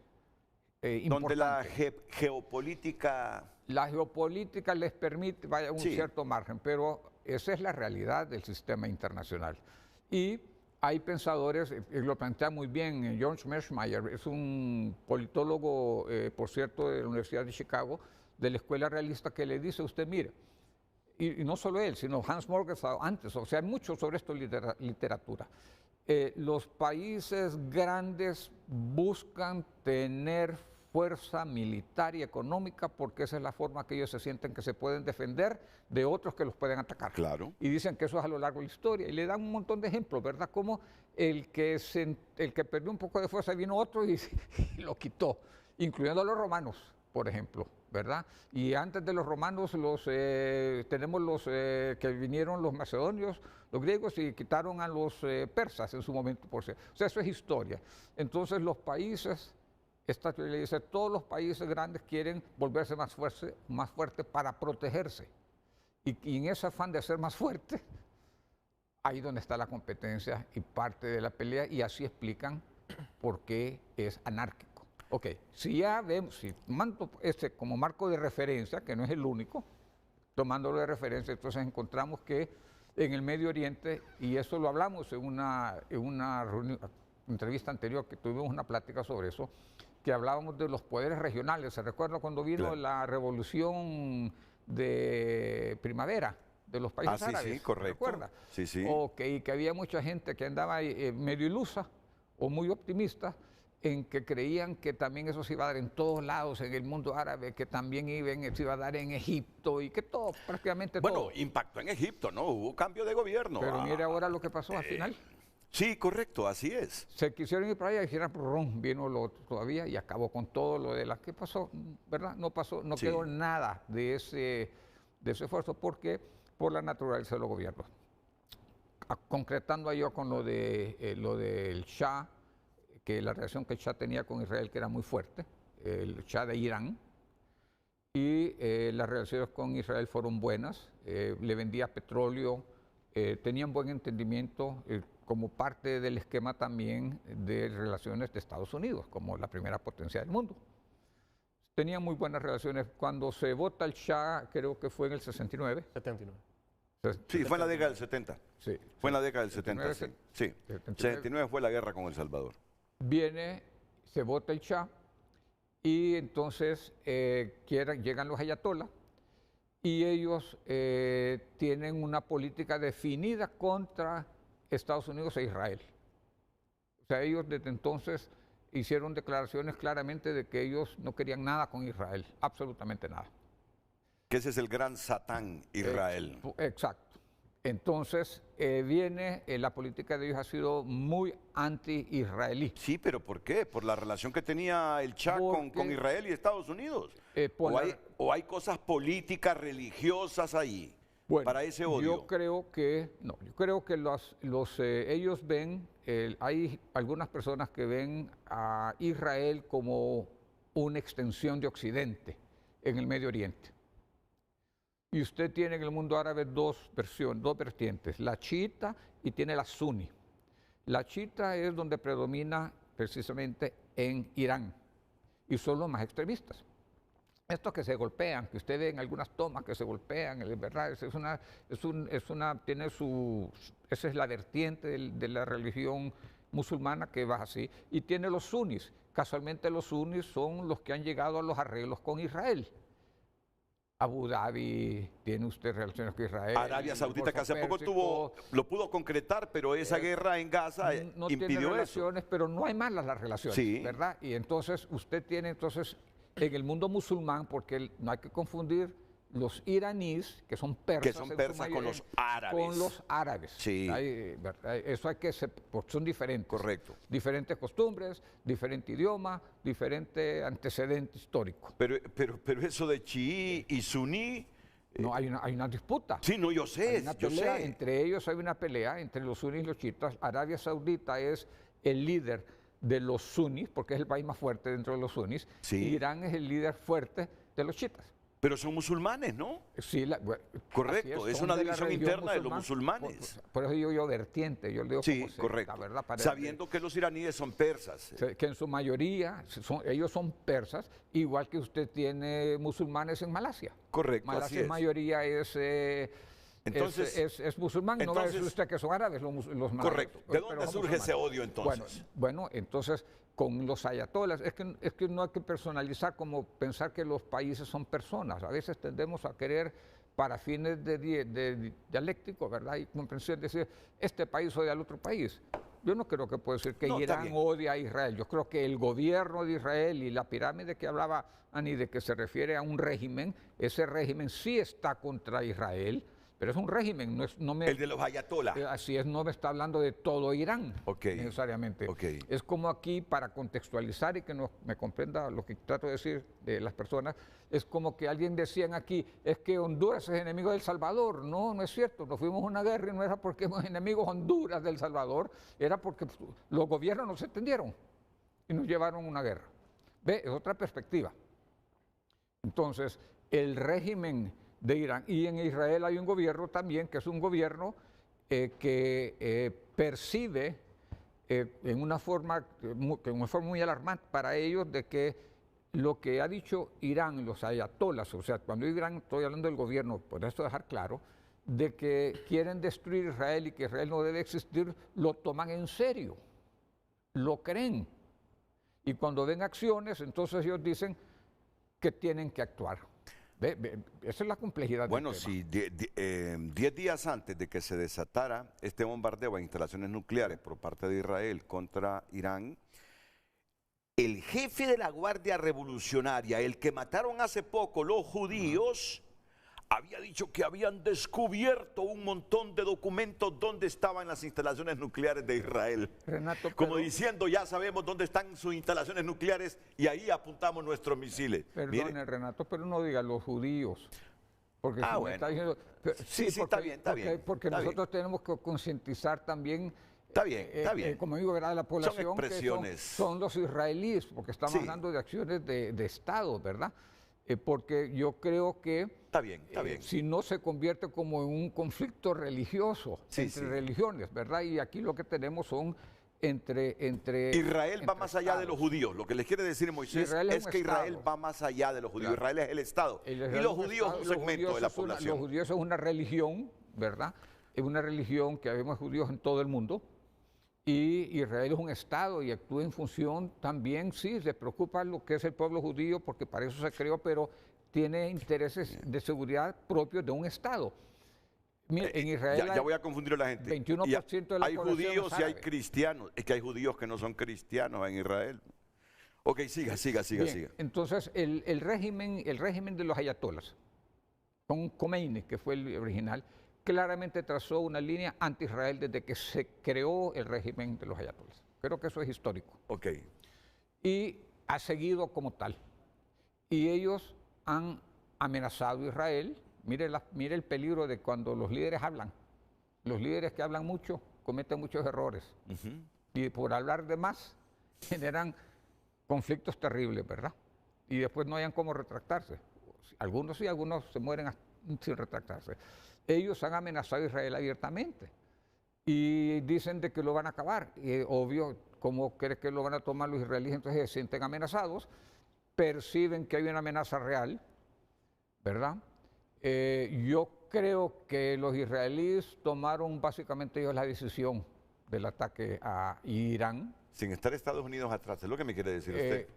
importante. Donde la geopolítica... La geopolítica les permite un cierto margen, pero esa es la realidad del sistema internacional. Y hay pensadores, lo plantea muy bien George Mearsheimer, es un politólogo, por cierto, de la Universidad de Chicago, de la Escuela Realista, que le dice a usted, mire, y no solo él, sino Hans Morgenthau antes, o sea, hay mucho sobre esto en literatura. Los países grandes buscan tener fuerza militar y económica porque esa es la forma que ellos se sienten que se pueden defender de otros que los pueden atacar. Claro. Y dicen que eso es a lo largo de la historia. Y le dan un montón de ejemplos, ¿verdad? Como el que perdió un poco de fuerza vino otro y lo quitó, incluyendo a los romanos, por ejemplo, ¿verdad? Y antes de los romanos tenemos los que vinieron los macedonios, los griegos, y quitaron a los persas en su momento. O sea, eso es historia. Entonces los países... Esta teoría le dice, todos los países grandes quieren volverse más fuertes para protegerse. Y en ese afán de ser más fuerte, ahí donde está la competencia y parte de la pelea, y así explican por qué es anárquico. Ok, si ya vemos, si tomando este como marco de referencia, que no es el único, tomándolo de referencia, entonces encontramos que en el Medio Oriente, y eso lo hablamos en una entrevista anterior, que tuvimos una plática sobre eso, que hablábamos de los poderes regionales. ¿Se recuerda cuando vino la revolución de primavera de los países árabes? Sí, correcto. ¿Se recuerda? Sí, sí. Que había mucha gente que andaba medio ilusa o muy optimista en que creían que también eso se iba a dar en todos lados en el mundo árabe, que también se iba a dar en Egipto y que todo, prácticamente todo. Bueno, impactó en Egipto, ¿no? Hubo cambio de gobierno. Pero mire ahora lo que pasó al final. Sí, correcto, así es. Se quisieron ir para allá y dijeron, vino lo otro todavía y acabó con todo lo de la que pasó, ¿verdad? No pasó, no quedó nada de ese esfuerzo, porque por la naturaleza de los gobiernos. Concretando yo con lo del Shah, que la relación que el Shah tenía con Israel, que era muy fuerte, el Shah de Irán, y las relaciones con Israel fueron buenas, le vendía petróleo, tenían buen entendimiento, como parte del esquema también de relaciones de Estados Unidos, como la primera potencia del mundo. Tenían muy buenas relaciones. Cuando se vota el Shah, creo que fue en el 69. 79. Sí, fue en la década del 70. Sí. Fue en la década del 70, sí. Sí. 79 fue la guerra con El Salvador. Se vota el Shah, y entonces llegan los ayatolás, y ellos tienen una política definida contra Estados Unidos e Israel. O sea, ellos desde entonces hicieron declaraciones claramente de que ellos no querían nada con Israel, absolutamente nada. Que ese es el gran Satán, Israel. Exacto. Entonces, la política de ellos ha sido muy anti-israelí. Sí, pero ¿por qué? ¿Por la relación que tenía el Shah con Israel y Estados Unidos? ¿O hay cosas políticas, religiosas ahí? Bueno, para ese odio. Yo creo que ellos ven, hay algunas personas que ven a Israel como una extensión de Occidente en el Medio Oriente. Y usted tiene en el mundo árabe dos vertientes, la chiita y tiene la suní. La chiita es donde predomina precisamente en Irán y son los más extremistas. Estos que se golpean, que usted ve en algunas tomas que se golpean, ¿verdad? Esa es la vertiente de la religión musulmana que va así. Y tiene los sunis. Casualmente los sunis son los que han llegado a los arreglos con Israel. Abu Dhabi, tiene usted relaciones con Israel. Arabia Saudita, que hace poco lo pudo concretar, pero esa guerra en Gaza no impidió tiene relaciones, eso. pero no hay malas las relaciones, sí, ¿verdad? Y entonces usted tiene en el mundo musulmán, porque no hay que confundir los iraníes, que son persas, con los árabes. Con los árabes. Sí. Eso hay que porque son diferentes. Correcto. Diferentes costumbres, diferente idioma, diferente antecedente histórico. Pero eso de chií y suní... No, hay una disputa. Sí, no, yo sé. Entre ellos hay una pelea, entre los suníes y los chiitas. Arabia Saudita es el líder de los suníes, porque es el país más fuerte dentro de los suníes. Sí. Irán es el líder fuerte de los chiitas. Pero son musulmanes, ¿no? Sí, correcto, es una división interna de los musulmanes. Por eso digo yo vertiente, yo le digo sí, como correcto. ¿verdad? Sabiendo que los iraníes son persas. Que en su mayoría ellos son persas, igual que usted tiene musulmanes en Malasia. Correcto, Malasia así es. en mayoría es musulmán, no va a decir usted que son árabes los malases. Correcto. ¿De dónde surge ese odio entonces? Bueno, entonces con los ayatolas, es que no hay que personalizar como pensar que los países son personas. A veces tendemos a querer para fines de dialécticos, ¿verdad? Y comprensión, decir, este país odia al otro país. Yo no creo que pueda decir que No, Irán odia a Israel. Yo creo que el gobierno de Israel y la pirámide que hablaba Ani, de que se refiere a un régimen, ese régimen sí está contra Israel, pero es un régimen, El de los ayatolás. Así es, no me está hablando de todo Irán, Ok, necesariamente. ok. Es como aquí, para contextualizar y que me comprenda lo que trato de decir de las personas, es como que alguien decían aquí, es que Honduras es enemigo del Salvador. No, no es cierto, nos fuimos a una guerra y no era porque éramos enemigos Honduras del Salvador, era porque los gobiernos no se entendieron y nos llevaron a una guerra. Ve, es otra perspectiva. Entonces, el régimen de Irán, y en Israel hay un gobierno también, que es un gobierno que percibe en una forma muy alarmante para ellos de que lo que ha dicho Irán, los ayatolas, o sea, cuando Irán, estoy hablando del gobierno, por eso dejar claro, de que quieren destruir Israel y que Israel no debe existir, lo toman en serio, lo creen. Y cuando ven acciones, entonces ellos dicen que tienen que actuar. Esa es la complejidad Bueno, del tema. sí, 10 días antes de que se desatara este bombardeo a instalaciones nucleares por parte de Israel contra Irán, el jefe de la Guardia Revolucionaria, el que mataron hace poco los judíos, había dicho que habían descubierto un montón de documentos donde estaban las instalaciones nucleares de Israel. Renato, Como diciendo, ya sabemos dónde están sus instalaciones nucleares y ahí apuntamos nuestros misiles. Perdone, Mire, Renato, pero no diga los judíos. Porque si me bueno. está diciendo, Sí, está bien, está bien. Porque está nosotros tenemos que concientizar también. Está bien, está bien. Como digo, ¿verdad? La población expresiones. que son los israelíes, porque estamos Sí. hablando de acciones de Estado, ¿verdad? Porque yo creo que Está bien, está bien. si no se convierte como en un conflicto religioso Sí, entre sí. religiones, ¿verdad? Y aquí lo que tenemos son entre Israel va entre más allá de los estados. judíos. Lo que les quiere decir Moisés Israel es es un que Israel estado. va más allá de los judíos. Claro. Israel es el Estado. El Y Israel los es un judíos es un estado, segmento de la población. Los judíos es una religión, ¿verdad? Es una religión que habemos judíos en todo el mundo. Y Israel es un Estado y actúa en función también, sí, se preocupa lo que es el pueblo judío porque para eso se creó, pero tiene intereses de seguridad propios de un Estado. Mire, en Israel Ya voy a confundir a la gente. 21% de la hay población judíos es y hay árabe. cristianos. Es que hay judíos que no son cristianos en Israel. Ok, siga. Bien, entonces, el régimen de los ayatolas, con Khomeini, que fue el original, claramente trazó una línea anti-Israel desde que se creó el régimen de los ayatolas. Creo que eso es histórico. Ok. Y ha seguido como tal. Y ellos han amenazado a Israel. Mire el peligro de cuando los líderes hablan. Los líderes que hablan mucho cometen muchos errores. Y por hablar de más generan conflictos terribles, ¿verdad? Y después no hayan cómo retractarse. Algunos sí, algunos se mueren sin retractarse. Ellos han amenazado a Israel abiertamente y dicen de que lo van a acabar. Y obvio, ¿cómo crees que lo van a tomar los israelíes? Entonces se sienten amenazados, perciben que hay una amenaza real, ¿verdad? Yo creo que los israelíes tomaron básicamente ellos la decisión del ataque a Irán. Sin estar Estados Unidos atrás, es lo que me quiere decir usted.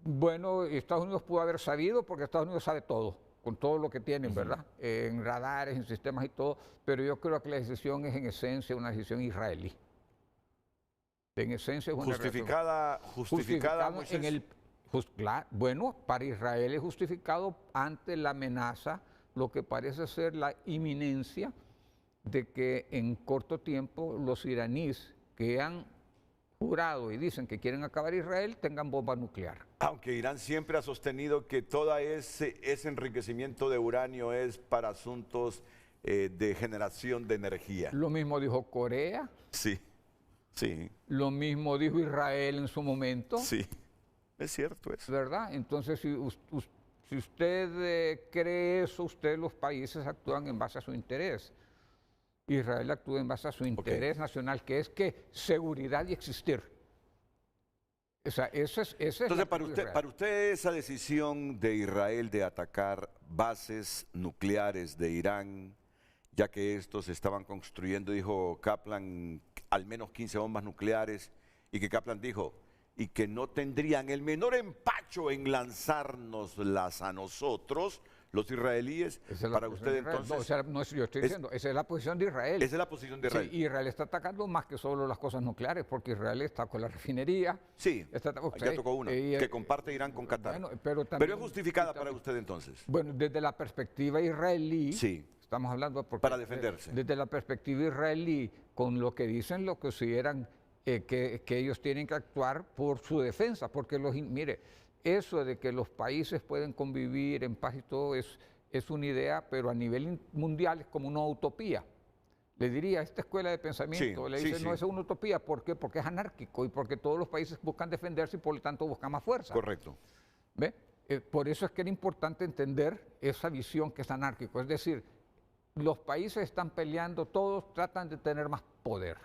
Bueno, Estados Unidos pudo haber sabido porque Estados Unidos sabe todo, con todo lo que tienen, ¿verdad? En radares, en sistemas y todo, pero yo creo que la decisión es en esencia una decisión israelí. En esencia es una Justificada Moisés. bueno, para Israel es justificado ante la amenaza, lo que parece ser la inminencia de que en corto tiempo los iraníes que han jurado y dicen que quieren acabar Israel tengan bomba nuclear. Aunque Irán siempre ha sostenido que todo ese enriquecimiento de uranio es para asuntos de generación de energía. Lo mismo dijo Corea. Sí, sí. Lo mismo dijo Israel en su momento. Sí, es cierto eso. ¿Verdad? Entonces, si usted cree eso, los países actúan en base a su interés. Israel actúa en base a su interés nacional, que es que seguridad y existir. O sea, entonces, para usted esa decisión de Israel de atacar bases nucleares de Irán, ya que estos estaban construyendo, dijo Kaplan, al menos 15 bombas nucleares, y que Kaplan dijo, y que no tendrían el menor empacho en lanzárnoslas a nosotros, los israelíes. Para usted entonces... No, yo estoy diciendo, esa es la posición de Israel. Esa es la posición de Israel. Sí, Israel está atacando más que solo las cosas nucleares, porque Israel está con la refinería. Sí, ya tocó una, que comparte Irán con Qatar. Bueno, pero es justificada para usted entonces. Bueno, desde la perspectiva israelí, sí. Estamos hablando para defenderse. Desde la perspectiva israelí, con lo que dicen, lo consideran que ellos tienen que actuar por su defensa, porque mire, eso de que los países pueden convivir en paz y todo es una idea, pero a nivel mundial es como una utopía. Le diría, esta escuela de pensamiento, le dice, no es una utopía, ¿por qué? Porque es anárquico y porque todos los países buscan defenderse y por lo tanto buscan más fuerza. Correcto. ¿Ve? Por eso es que era importante entender esa visión que es anárquico, es decir, los países están peleando, todos tratan de tener más poder.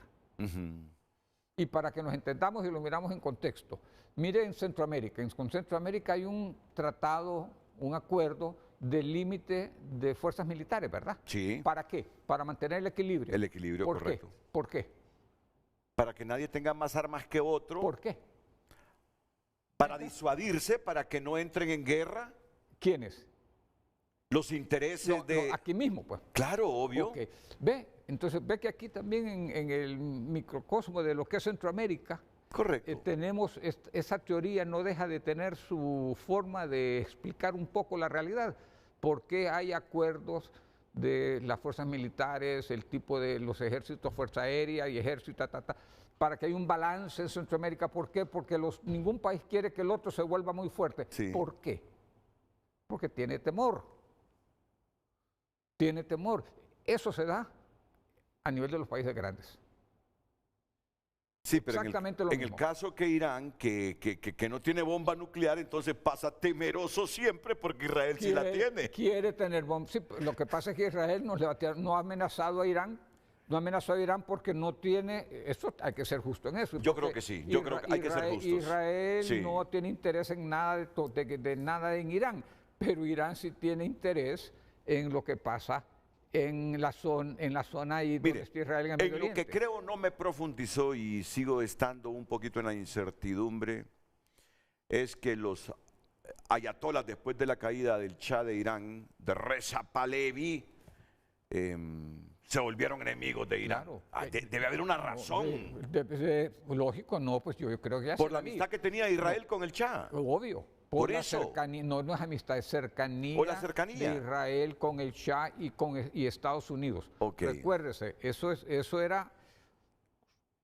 Y para que nos entendamos y lo miramos en contexto, mire en Centroamérica. En Centroamérica hay un tratado, un acuerdo de límite de fuerzas militares, ¿verdad? Sí. ¿Para qué? Para mantener el equilibrio. El equilibrio, correcto. ¿Por qué? Para que nadie tenga más armas que otro. ¿Por qué? Para disuadirse, para que no entren en guerra. ¿Quiénes? Los intereses de... aquí mismo, pues. Claro, obvio. Okay. Entonces ve que aquí también en el microcosmo de lo que es Centroamérica, correcto. Tenemos esa teoría, no deja de tener su forma de explicar un poco la realidad. ¿Por qué hay acuerdos de las fuerzas militares, el tipo de los ejércitos, fuerza aérea y ejército, para que haya un balance en Centroamérica? ¿Por qué? Porque ningún país quiere que el otro se vuelva muy fuerte. Sí. ¿Por qué? Porque tiene temor. Tiene temor. Eso se da a nivel de los países grandes. Sí, pero en el caso que Irán, que no tiene bomba nuclear, entonces pasa temeroso siempre porque Israel sí la tiene. Quiere tener bomba. Sí, lo que pasa es que Israel no ha amenazado a Irán. No amenazó a Irán porque no tiene, eso hay que ser justo en eso. Yo creo que sí, yo creo que hay que ser justos. Israel no tiene interés en nada de nada en Irán, pero Irán sí tiene interés en lo que pasa en la zona ahí donde está Israel en el Medio Oriente. Lo que creo no me profundizó y sigo estando un poquito en la incertidumbre es que los ayatolas después de la caída del Shah de Irán, de Reza Pahlavi, se volvieron enemigos de Irán. Claro. Debe haber una razón. Lógico, no, pues yo creo que ya por la amistad que tenía Israel con el Shah. Obvio. Por eso. Cercanía, no es amistad, es cercanía, de Israel con el Shah y Estados Unidos. Recuérdese, eso era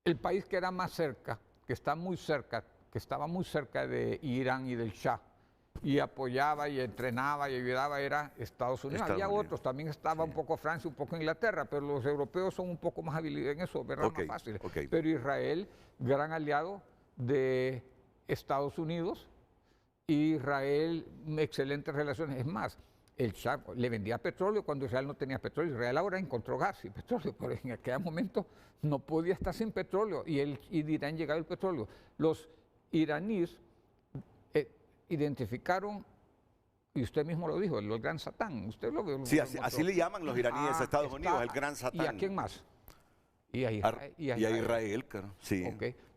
el país que era más cerca, que estaba muy cerca de Irán y del Shah, y apoyaba y entrenaba y ayudaba, era Estados Unidos. Había otros, también estaba un poco Francia, un poco Inglaterra, pero los europeos son un poco más hábiles en eso, ¿verdad? Más fácil. Pero Israel, gran aliado de Estados Unidos, Israel, excelentes relaciones. Es más, el Shah le vendía petróleo cuando Israel no tenía petróleo. Israel ahora encontró gas y petróleo, pero en aquel momento no podía estar sin petróleo y de Irán llegaba el petróleo. Los iraníes identificaron, y usted mismo lo dijo, el gran Satán. Usted sí, así le llaman los iraníes a Estados Unidos, el gran Satán. ¿Y a quién más? Y a Israel, claro. Sí.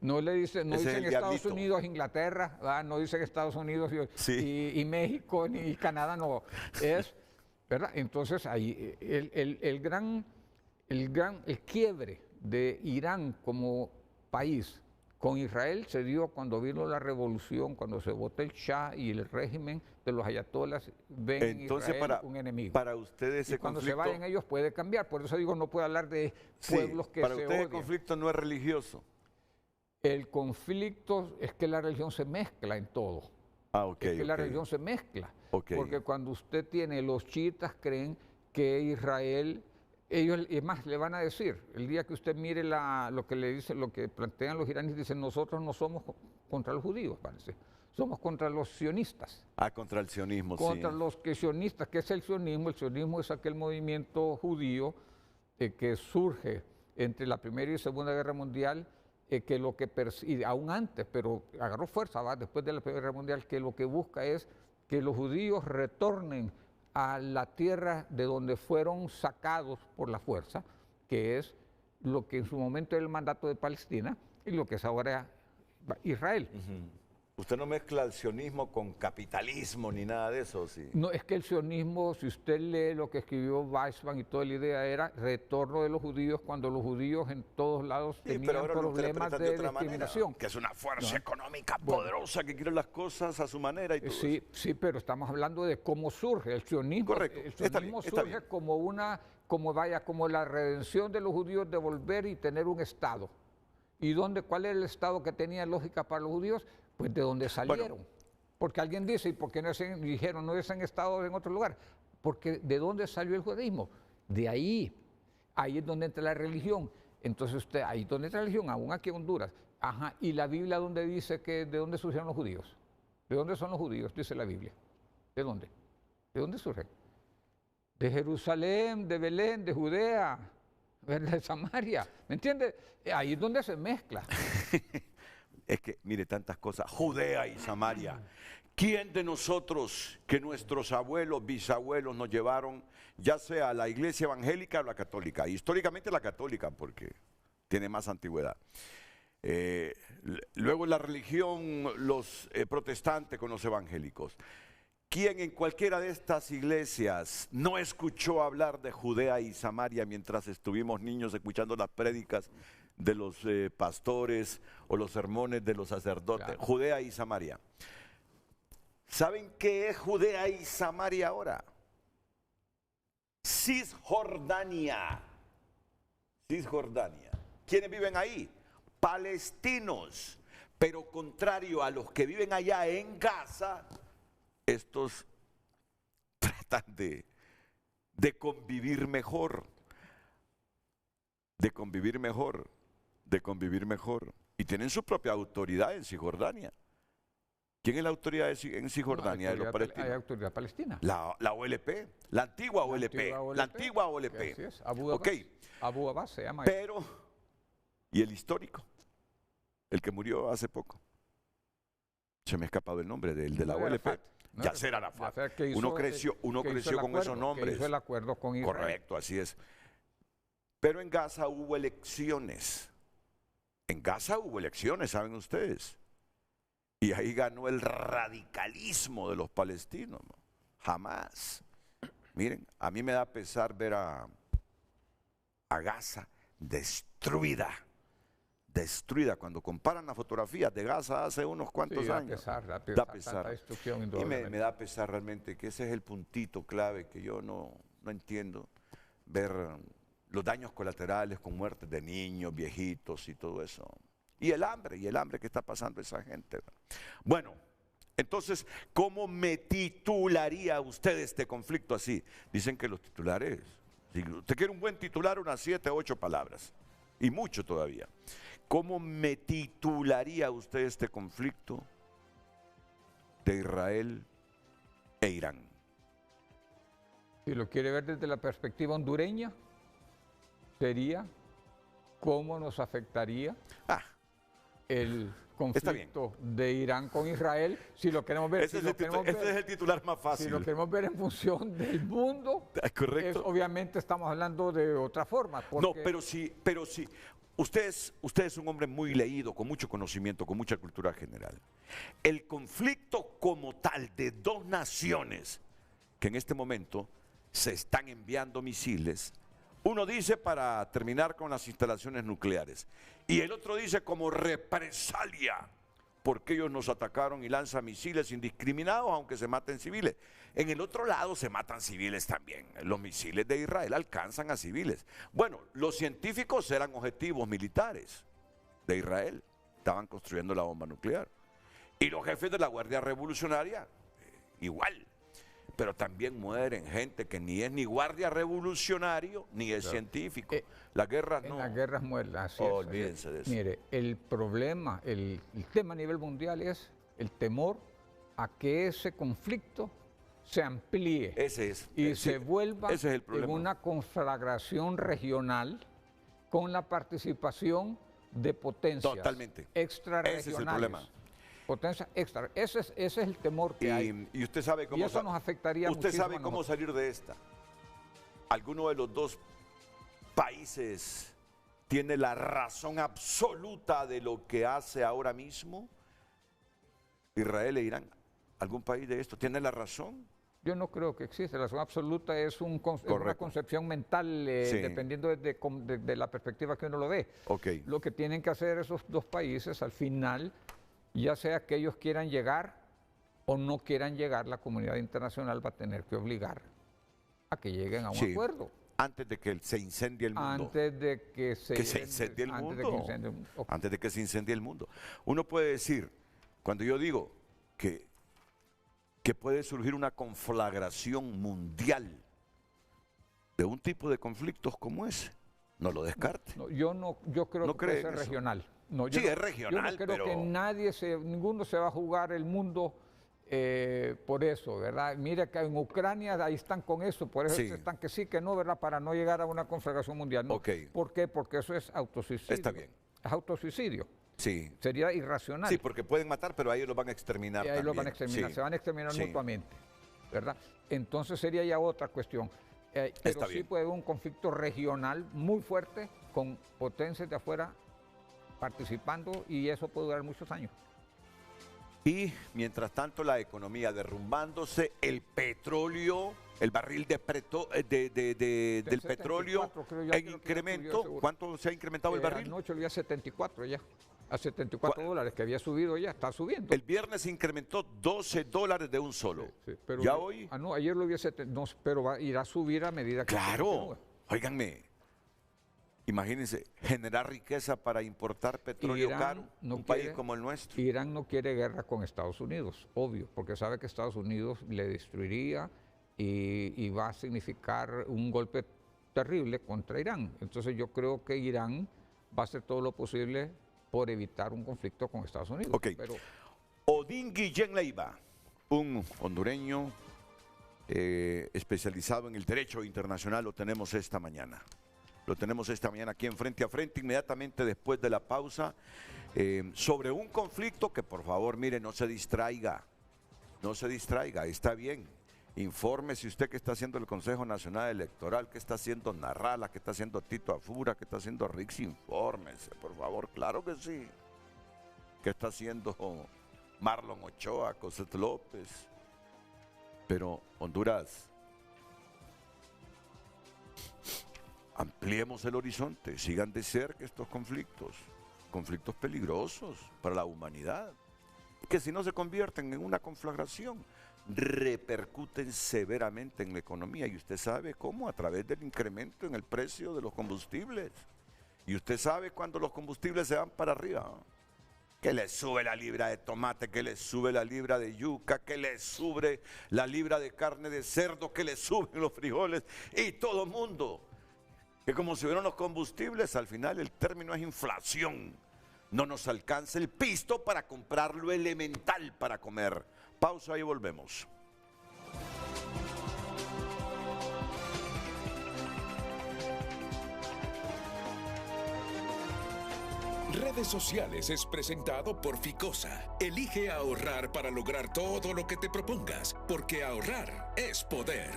No le dicen Estados Unidos, Inglaterra, no dicen Estados Unidos y México ni Canadá, no. Es, ¿verdad? Entonces ahí el quiebre de Irán como país con Israel se dio cuando vino la revolución, cuando se votó el Shah y el régimen de los ayatolas ven en Israel un enemigo. Para ustedes ese cuando conflicto, se vayan ellos puede cambiar, por eso digo, no puede hablar de pueblos que se odian. Para ustedes el conflicto no es religioso. El conflicto es que la religión se mezcla en todo. Es que la religión se mezcla. Porque cuando usted tiene, los chiitas creen que Israel, ellos, y más le van a decir, el día que usted mire lo que plantean los iraníes, dicen, nosotros no somos contra los judíos, parece. Somos contra los sionistas. Contra el sionismo, contra los sionistas. ¿Qué es el sionismo? El sionismo es aquel movimiento judío que surge entre la Primera y Segunda Guerra Mundial, que lo que persigue, aún antes, pero agarró fuerza después de la Primera Guerra Mundial, que lo que busca es que los judíos retornen a la tierra de donde fueron sacados por la fuerza, que es lo que en su momento era el mandato de Palestina y lo que es ahora Israel. Usted no mezcla el sionismo con capitalismo ni nada de eso, ¿sí? No, es que el sionismo, si usted lee lo que escribió Weizmann y toda la idea era retorno de los judíos cuando los judíos en todos lados Sí, tenían pero ahora lo problemas interpretan de otra manera, discriminación. que es una fuerza No. económica poderosa que quiere las cosas a su manera y todo Sí, eso. sí, pero estamos hablando de cómo surge el sionismo. Correcto, El está bien, sionismo está surge bien. como la redención de los judíos de volver y tener un Estado. ¿Y cuál era el Estado que tenía lógica para los judíos? Pues de donde salieron. Porque alguien dice, ¿y por qué dijeron no hubiesen estado en otro lugar? Porque ¿de dónde salió el judaísmo? De ahí. Ahí es donde entra la religión. Entonces ahí es donde entra la religión, aún aquí en Honduras. Ajá, y la Biblia donde dice que de dónde surgieron los judíos. ¿De dónde son los judíos? Dice la Biblia. ¿De dónde? ¿De dónde surgen? De Jerusalén, de Belén, de Judea, de Samaria. ¿Me entiende? Ahí es donde se mezcla. Es que, mire, tantas cosas. Judea y Samaria. ¿Quién de nosotros que nuestros abuelos, bisabuelos nos llevaron, ya sea a la iglesia evangélica o la católica? Históricamente la católica, porque tiene más antigüedad. Luego la religión, los protestantes con los evangélicos. ¿Quién en cualquiera de estas iglesias no escuchó hablar de Judea y Samaria mientras estuvimos niños escuchando las prédicas de los pastores o los sermones de los sacerdotes? Claro. Judea y Samaria. ¿Saben qué es Judea y Samaria ahora? Cisjordania. Cisjordania. ¿Quiénes viven ahí? Palestinos. Pero contrario a los que viven allá en Gaza, estos tratan de convivir mejor. De convivir mejor. De convivir mejor. Y tienen su propia autoridad en Cisjordania. ¿Quién es la autoridad enCisjordania de los palestinos? Hay autoridad palestina. La OLP, la antigua OLP. La antigua OLP. Así es, Abu Abbas. Okay. Abu Abbas se llama. Pero, ¿y el histórico? El que murió hace poco. Se me ha escapado el nombre del de la OLP. Yasser Arafat. Uno creció con esos nombres. Que hizo el acuerdo con Israel. Correcto, así es. Pero en Gaza hubo elecciones. En Gaza hubo elecciones, ¿saben ustedes? Y ahí ganó el radicalismo de los palestinos. ¿No? Jamás. Miren, a mí me da pesar ver a Gaza destruida. Destruida. Cuando comparan las fotografías de Gaza hace unos cuantos años. Da pesar. Y me da pesar realmente que ese es el puntito clave que yo no entiendo. Ver los daños colaterales con muertes de niños, viejitos y todo eso. Y el hambre que está pasando esa gente. Bueno, entonces, ¿cómo me titularía usted este conflicto así? Dicen que los titulares, si usted quiere un buen titular, unas 7 o 8 palabras, y mucho todavía. ¿Cómo me titularía usted este conflicto de Israel e Irán? Si lo quiere ver desde la perspectiva hondureña, sería cómo nos afectaría el conflicto de Irán con Israel, si lo queremos ver. Ese es el titular más fácil. Si lo queremos ver en función del mundo, correcto. Obviamente estamos hablando de otra forma. No, pero sí. Usted es un hombre muy leído, con mucho conocimiento, con mucha cultura general. El conflicto como tal de dos naciones que en este momento se están enviando misiles, uno dice para terminar con las instalaciones nucleares y el otro dice como represalia porque ellos nos atacaron y lanzan misiles indiscriminados aunque se maten civiles. En el otro lado se matan civiles también. Los misiles de Israel alcanzan a civiles. Bueno, los científicos eran objetivos militares de Israel. Estaban construyendo la bomba nuclear. Y los jefes de la Guardia Revolucionaria, igual. Pero también mueren gente que ni es ni guardia revolucionario ni es científico. Las guerras no. En las guerras mueren, así es. Olvídense de eso. Mire, el problema, el tema a nivel mundial es el temor a que ese conflicto se amplíe. Ese es. Y se vuelva ese es el problema. En una conflagración regional con la participación de potencias extrarregionales. Ese es el problema. Potencia extra. Ese es el temor que hay. Y usted sabe cómo, y eso nos afectaría usted sabe cómo salir de esta. ¿Alguno de los dos países tiene la razón absoluta de lo que hace ahora mismo? Israel e Irán? ¿Algún país de esto tiene la razón? Yo no creo que exista. La razón absoluta es una Correcto. concepción mental, Sí. dependiendo de la perspectiva que uno lo ve. Ok. Lo que tienen que hacer esos dos países al final, ya sea que ellos quieran llegar o no quieran llegar, la comunidad internacional va a tener que obligar a que lleguen a un Sí. acuerdo. Antes de que se incendie el mundo. Antes de que se incendie el antes de mundo. que incendie el mundo. Ok. Antes de que se incendie el mundo. Uno puede decir, cuando yo digo que puede surgir una conflagración mundial de un tipo de conflictos como ese, no lo descarte. No, yo creo ¿No que puede cree ser en eso? regional. No, Sí, yo es regional, yo no creo que pero- ninguno se va a jugar el mundo por eso, ¿verdad? Mire que en Ucrania ahí están con eso, por eso Sí. están que sí, que no, ¿verdad? Para no llegar a una conflagración mundial. No. Ok. ¿Por qué? Porque eso es autosuicidio. Está bien. Es autosuicidio. Sí. Sería irracional. Sí, porque pueden matar, pero ahí los van a exterminar Y ahí los van a también. exterminar, Sí. se van a exterminar Sí. mutuamente, ¿verdad? Entonces sería ya otra cuestión. Pero Está sí bien. puede haber un conflicto regional muy fuerte con potencias de afuera participando y eso puede durar muchos años. Y mientras tanto la economía derrumbándose, el petróleo, el barril del 74, petróleo creo yo, en creo que ya incremento. subió, seguro. ¿Cuánto se ha incrementado el barril? Anoche lo vi a 74 ya, a 74 dólares que había subido ya, está subiendo. El viernes se incrementó $12 de un solo. Sí, pero ¿Ya hoy? No, ayer lo vi a 70, no, pero irá a subir a medida que Claro. continúe. Óiganme, imagínense, generar riqueza para importar petróleo Irán caro, no un país quiere- como el nuestro. Irán no quiere guerra con Estados Unidos, obvio, porque sabe que Estados Unidos le destruiría y va a significar un golpe terrible contra Irán. Entonces yo creo que Irán va a hacer todo lo posible por evitar un conflicto con Estados Unidos. Ok. Pero Odín Guillén Leiva, un hondureño especializado en el derecho internacional, lo tenemos esta mañana. Lo tenemos esta mañana aquí en Frente a Frente, inmediatamente después de la pausa, sobre un conflicto que por favor, mire, no se distraiga, está bien. Informe si usted que está haciendo el Consejo Nacional Electoral, que está haciendo Narrala, que está haciendo Tito Afura, que está haciendo Rix, infórmese, por favor, claro que sí. ¿Qué está haciendo Marlon Ochoa, Cosette López? Pero Honduras, ampliemos el horizonte, sigan de cerca estos conflictos peligrosos para la humanidad, que si no se convierten en una conflagración, repercuten severamente en la economía. Y usted sabe cómo, a través del incremento en el precio de los combustibles. Y usted sabe cuando los combustibles se van para arriba, que le sube la libra de tomate, que le sube la libra de yuca, que le sube la libra de carne de cerdo, que le suben los frijoles, y todo el mundo, que como subieron los combustibles, al final el término es inflación. No nos alcanza el pisto para comprar lo elemental para comer. Pausa y volvemos. Redes Sociales es presentado por Ficosa. Elige ahorrar para lograr todo lo que te propongas, porque ahorrar es poder.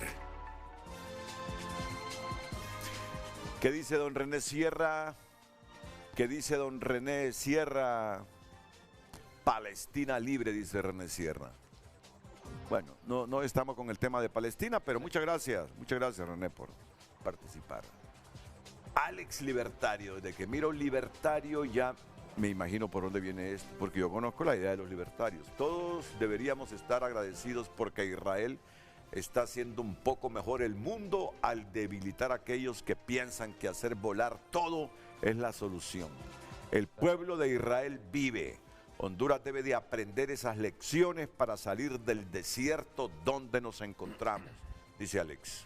¿Qué dice don René Sierra? ¿Qué dice don René Sierra? Palestina libre, dice René Sierra. Bueno, no estamos con el tema de Palestina, pero muchas gracias René por participar. Alex Libertario, desde que miro Libertario ya me imagino por dónde viene esto, porque yo conozco la idea de los libertarios. Todos deberíamos estar agradecidos porque Israel está haciendo un poco mejor el mundo al debilitar a aquellos que piensan que hacer volar todo es la solución. El pueblo de Israel vive. Honduras debe de aprender esas lecciones para salir del desierto donde nos encontramos, dice Alex.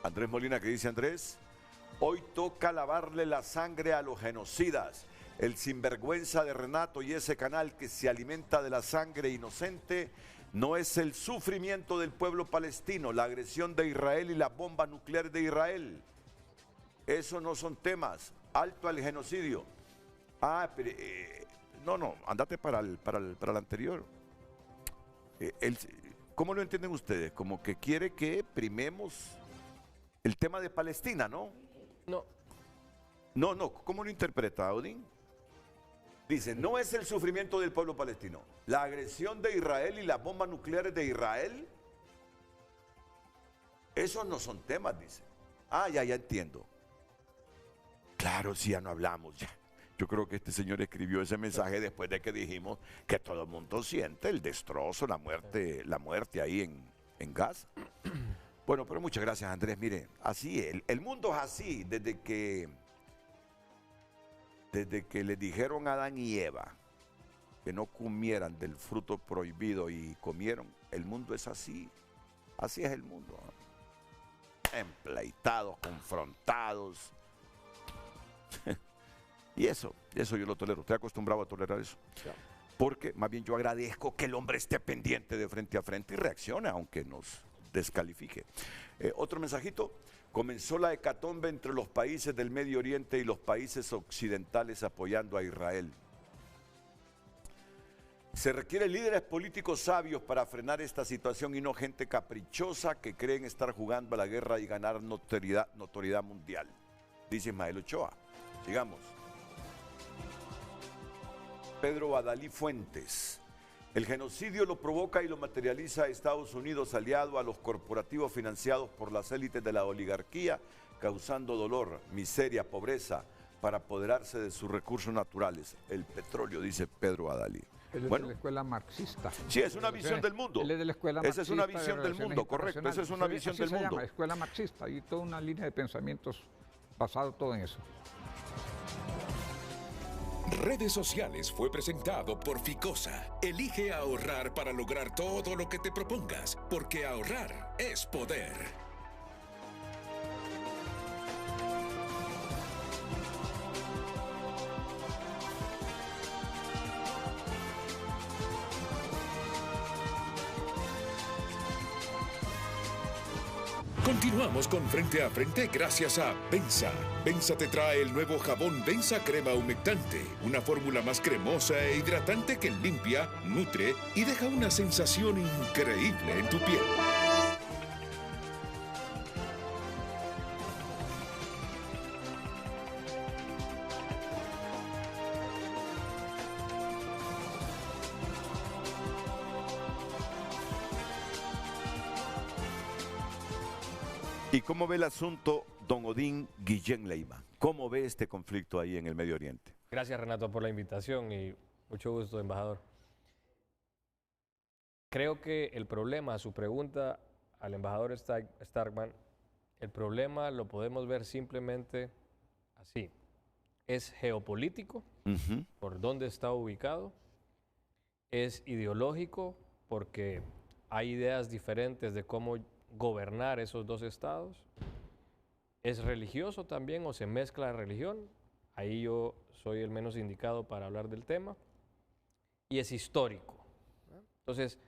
Andrés Molina, ¿qué dice Andrés? Hoy toca lavarle la sangre a los genocidas. El sinvergüenza de Renato y ese canal que se alimenta de la sangre inocente no es el sufrimiento del pueblo palestino, la agresión de Israel y la bomba nuclear de Israel. Eso no son temas. Alto al genocidio. Pero, no, andate para el anterior. ¿Cómo lo entienden ustedes? Como que quiere que primemos el tema de Palestina, ¿no? No, No, ¿cómo lo interpreta, Odín? Dice, no es el sufrimiento del pueblo palestino. La agresión de Israel y las bombas nucleares de Israel, esos no son temas, dice. Ah, ya entiendo. Claro, si ya no hablamos, ya. Yo creo que este señor escribió ese mensaje después de que dijimos que todo el mundo siente el destrozo, la muerte ahí en Gaza. Bueno, pero muchas gracias, Andrés. Mire, así el mundo es así desde que le dijeron a Adán y Eva que no comieran del fruto prohibido y comieron. El mundo es así. Así es el mundo. Empleitados, confrontados. Y eso yo lo tolero. Estoy acostumbrado a tolerar eso. Porque más bien yo agradezco que el hombre esté pendiente de frente a frente y reaccione, aunque nos descalifique. Otro mensajito. Comenzó la hecatombe entre los países del Medio Oriente y los países occidentales apoyando a Israel. Se requieren líderes políticos sabios para frenar esta situación y no gente caprichosa que creen estar jugando a la guerra y ganar notoriedad mundial, dice Ismael Ochoa. Sigamos. Pedro Adalí Fuentes. El genocidio lo provoca y lo materializa Estados Unidos, aliado a los corporativos financiados por las élites de la oligarquía, causando dolor, miseria, pobreza, para apoderarse de sus recursos naturales. El petróleo, dice Pedro Adalí. Él es de la escuela marxista. Sí, es una visión del mundo. Él es de la escuela marxista. Esa es una de visión del mundo, correcto. Esa es una visión del mundo. Llama, escuela marxista, y toda una línea de pensamientos basado todo en eso. Redes Sociales fue presentado por Ficosa. Elige ahorrar para lograr todo lo que te propongas, porque ahorrar es poder. Continuamos con Frente a Frente gracias a Benza. Benza te trae el nuevo jabón Benza Crema Humectante, una fórmula más cremosa e hidratante que limpia, nutre y deja una sensación increíble en tu piel. ¿Y cómo ve el asunto, don Odín Guillén Leiva? ¿Cómo ve este conflicto ahí en el Medio Oriente? Gracias, Renato, por la invitación y mucho gusto, embajador. Creo que el problema, a su pregunta al embajador Starkman, el problema lo podemos ver simplemente así. Es geopolítico, por dónde está ubicado. Es ideológico, porque hay ideas diferentes de cómo gobernar esos dos estados. Es religioso también, o se mezcla la religión. Ahí yo soy el menos indicado para hablar del tema. Y es histórico, ¿no? Entonces,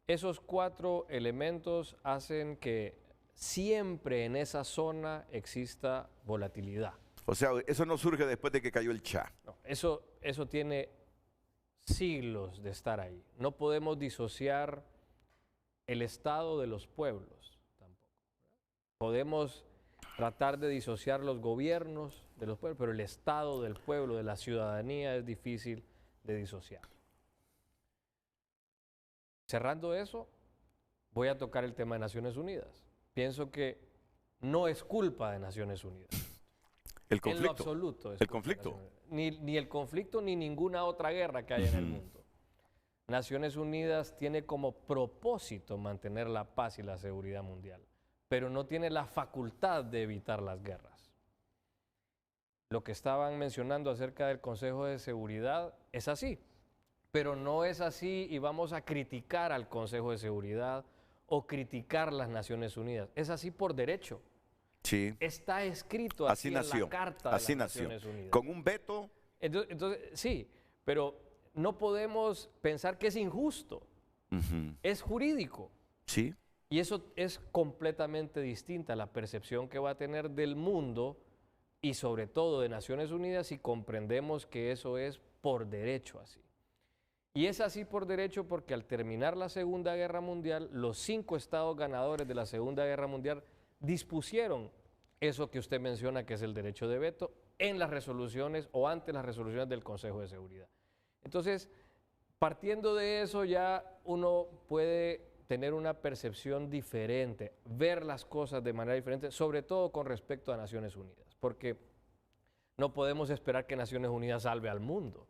esos cuatro elementos hacen que siempre en esa zona exista volatilidad. O sea, eso no surge después de que cayó el Shah. No, eso tiene siglos de estar ahí. No podemos disociar el estado de los pueblos tampoco. Podemos tratar de disociar los gobiernos de los pueblos, pero el estado del pueblo, de la ciudadanía, es difícil de disociar. Cerrando eso, voy a tocar el tema de Naciones Unidas. Pienso que no es culpa de Naciones Unidas. El conflicto. En lo absoluto. El conflicto. Ni el conflicto ni ninguna otra guerra que haya en el mundo. Naciones Unidas tiene como propósito mantener la paz y la seguridad mundial, pero no tiene la facultad de evitar las guerras. Lo que estaban mencionando acerca del Consejo de Seguridad es así, pero no es así y vamos a criticar al Consejo de Seguridad o criticar las Naciones Unidas. Es así por derecho. Sí. Está escrito así en la Carta de las Naciones Unidas. Con un veto. Entonces, sí, pero no podemos pensar que es injusto. Es jurídico. Sí. Y eso es completamente distinta a la percepción que va a tener del mundo y sobre todo de Naciones Unidas si comprendemos que eso es por derecho así. Y es así por derecho porque al terminar la Segunda Guerra Mundial, los 5 estados ganadores de la Segunda Guerra Mundial dispusieron eso que usted menciona que es el derecho de veto en las resoluciones o ante las resoluciones del Consejo de Seguridad. Entonces, partiendo de eso ya uno puede tener una percepción diferente, ver las cosas de manera diferente, sobre todo con respecto a Naciones Unidas, porque no podemos esperar que Naciones Unidas salve al mundo,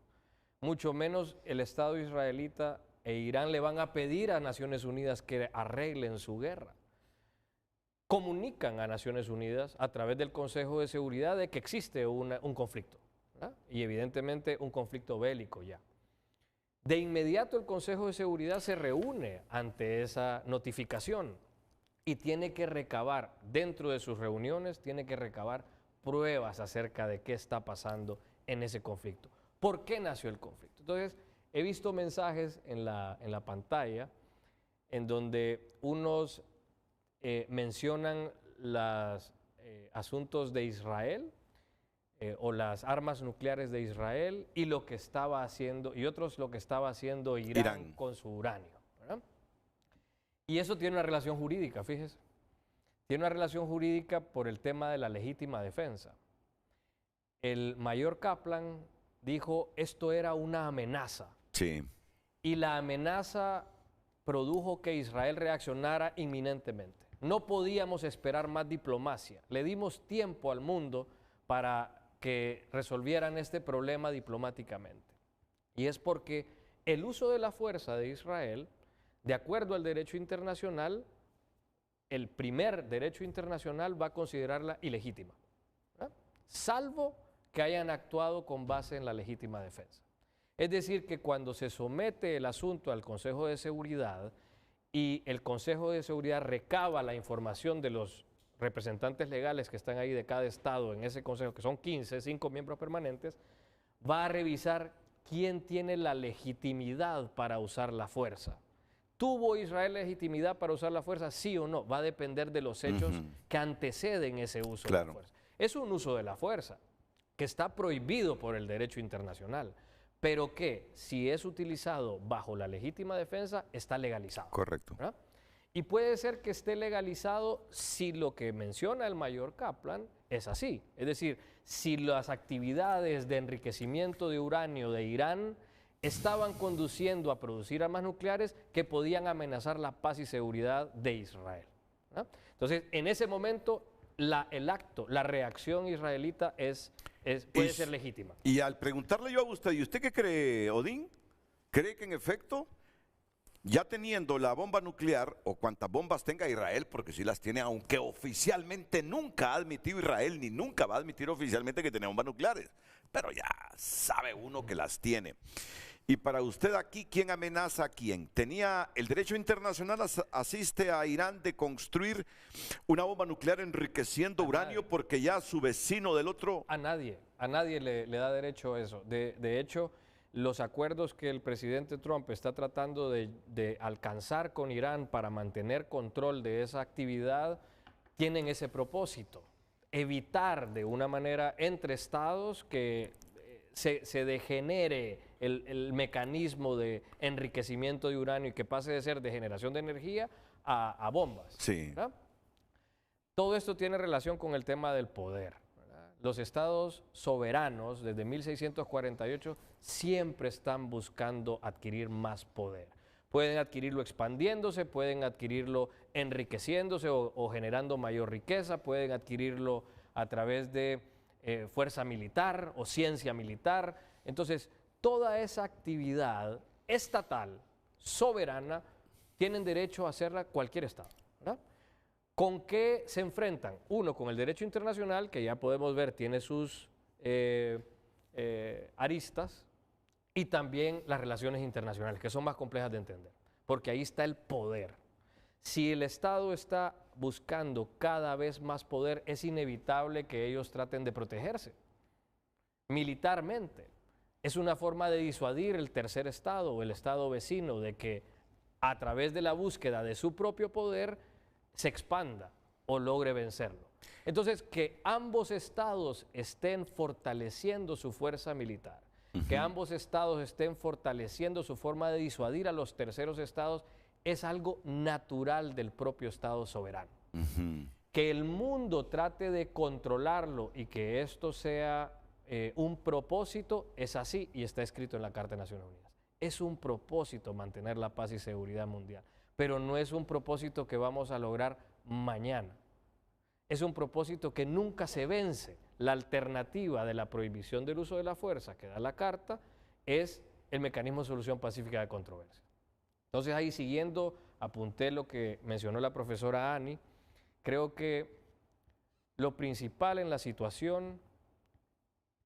mucho menos el Estado israelita e Irán le van a pedir a Naciones Unidas que arreglen su guerra. Comunican a Naciones Unidas a través del Consejo de Seguridad de que existe un conflicto, ¿verdad? Y evidentemente un conflicto bélico ya. De inmediato el Consejo de Seguridad se reúne ante esa notificación y tiene que recabar, dentro de sus reuniones, tiene que recabar pruebas acerca de qué está pasando en ese conflicto. ¿Por qué nació el conflicto? Entonces, he visto mensajes en la pantalla en donde unos mencionan los asuntos de Israel o las armas nucleares de Israel y lo que estaba haciendo, y otros lo que estaba haciendo Irán. Con su uranio, ¿verdad? Y eso tiene una relación jurídica, fíjese. Tiene una relación jurídica por el tema de la legítima defensa. El mayor Kaplan dijo, esto era una amenaza. Sí. Y la amenaza produjo que Israel reaccionara inminentemente. No podíamos esperar más diplomacia. Le dimos tiempo al mundo para que resolvieran este problema diplomáticamente. Y es porque el uso de la fuerza de Israel, de acuerdo al derecho internacional, el primer derecho internacional va a considerarla ilegítima, ¿verdad? Salvo que hayan actuado con base en la legítima defensa. Es decir, que cuando se somete el asunto al Consejo de Seguridad y el Consejo de Seguridad recaba la información de los representantes legales que están ahí de cada estado en ese consejo, que son 15, 5 miembros permanentes, va a revisar quién tiene la legitimidad para usar la fuerza. ¿Tuvo Israel legitimidad para usar la fuerza? Sí o no. Va a depender de los hechos que anteceden ese uso de la fuerza. Es un uso de la fuerza que está prohibido por el derecho internacional, pero que si es utilizado bajo la legítima defensa, está legalizado. Correcto. ¿Verdad? Y puede ser que esté legalizado si lo que menciona el mayor Kaplan es así. Es decir, si las actividades de enriquecimiento de uranio de Irán estaban conduciendo a producir armas nucleares que podían amenazar la paz y seguridad de Israel, ¿verdad? Entonces, en ese momento, el acto, la reacción israelita puede ser legítima. Y al preguntarle yo a usted, ¿y usted qué cree, Odín? ¿Cree que en efecto, ya teniendo la bomba nuclear, o cuantas bombas tenga Israel, porque sí las tiene, aunque oficialmente nunca ha admitido Israel, ni nunca va a admitir oficialmente que tiene bombas nucleares, pero ya sabe uno que las tiene. Y para usted aquí, ¿quién amenaza a quién? ¿Tenía el derecho internacional asiste a Irán de construir una bomba nuclear enriqueciendo uranio porque ya su vecino del otro? A nadie le da derecho a eso. De hecho, los acuerdos que el presidente Trump está tratando de alcanzar con Irán para mantener control de esa actividad tienen ese propósito. Evitar de una manera entre estados que se degenere el mecanismo de enriquecimiento de uranio y que pase de ser de generación de energía a bombas. Sí. ¿Verdad? Todo esto tiene relación con el tema del poder, ¿verdad? Los estados soberanos desde 1648 siempre están buscando adquirir más poder. Pueden adquirirlo expandiéndose, pueden adquirirlo enriqueciéndose o generando mayor riqueza, pueden adquirirlo a través de fuerza militar o ciencia militar. Entonces, toda esa actividad estatal, soberana, tienen derecho a hacerla cualquier estado, ¿verdad? ¿Con qué se enfrentan? Uno, con el derecho internacional, que ya podemos ver tiene sus aristas, y también las relaciones internacionales, que son más complejas de entender, porque ahí está el poder. Si el Estado está buscando cada vez más poder, es inevitable que ellos traten de protegerse militarmente. Es una forma de disuadir el tercer estado o el estado vecino de que a través de la búsqueda de su propio poder se expanda o logre vencerlo. Entonces, que ambos estados estén fortaleciendo su fuerza militar, que ambos estados estén fortaleciendo su forma de disuadir a los terceros estados, es algo natural del propio estado soberano. Que el mundo trate de controlarlo y que esto sea un propósito, es así y está escrito en la Carta de Naciones Unidas. Es un propósito mantener la paz y seguridad mundial, pero no es un propósito que vamos a lograr mañana. Es un propósito que nunca se vence. La alternativa de la prohibición del uso de la fuerza que da la Carta es el mecanismo de solución pacífica de controversia. Entonces ahí, siguiendo, apunté lo que mencionó la profesora Ani. Creo que lo principal en la situación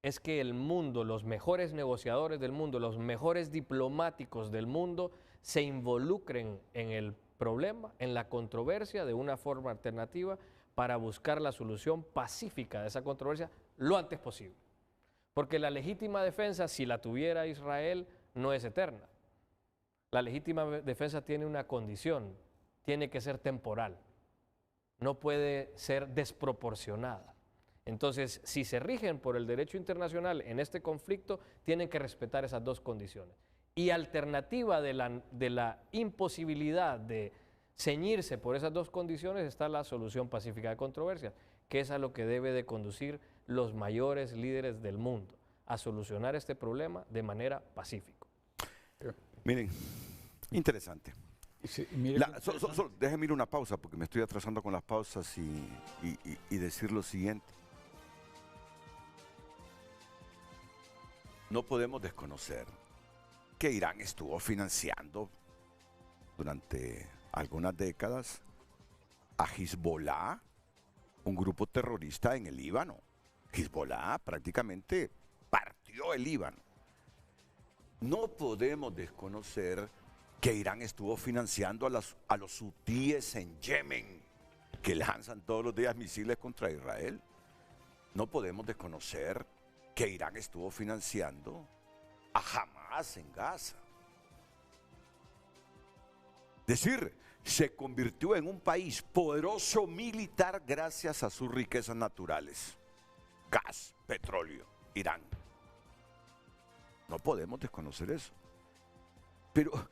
es que el mundo, los mejores negociadores del mundo, los mejores diplomáticos del mundo se involucren en el problema, en la controversia de una forma alternativa para buscar la solución pacífica de esa controversia lo antes posible. Porque la legítima defensa, si la tuviera Israel, no es eterna. La legítima defensa tiene una condición, tiene que ser temporal, no puede ser desproporcionada. Entonces, si se rigen por el derecho internacional en este conflicto, tienen que respetar esas dos condiciones. Y alternativa de la imposibilidad de ceñirse por esas dos condiciones está la solución pacífica de controversias, que es a lo que debe de conducir los mayores líderes del mundo, a solucionar este problema de manera pacífica. Miren, interesante. Sí, Déjenme ir una pausa porque me estoy atrasando con las pausas y decir lo siguiente. No podemos desconocer que Irán estuvo financiando durante algunas décadas a Hezbollah, un grupo terrorista en el Líbano. Hezbollah prácticamente partió el Líbano. No podemos desconocer que Irán estuvo financiando a los hutíes en Yemen, que lanzan todos los días misiles contra Israel. No podemos desconocer que Irán estuvo financiando a Hamas en Gaza. Es decir, se convirtió en un país poderoso militar gracias a sus riquezas naturales. Gas, petróleo, Irán. No podemos desconocer eso. Pero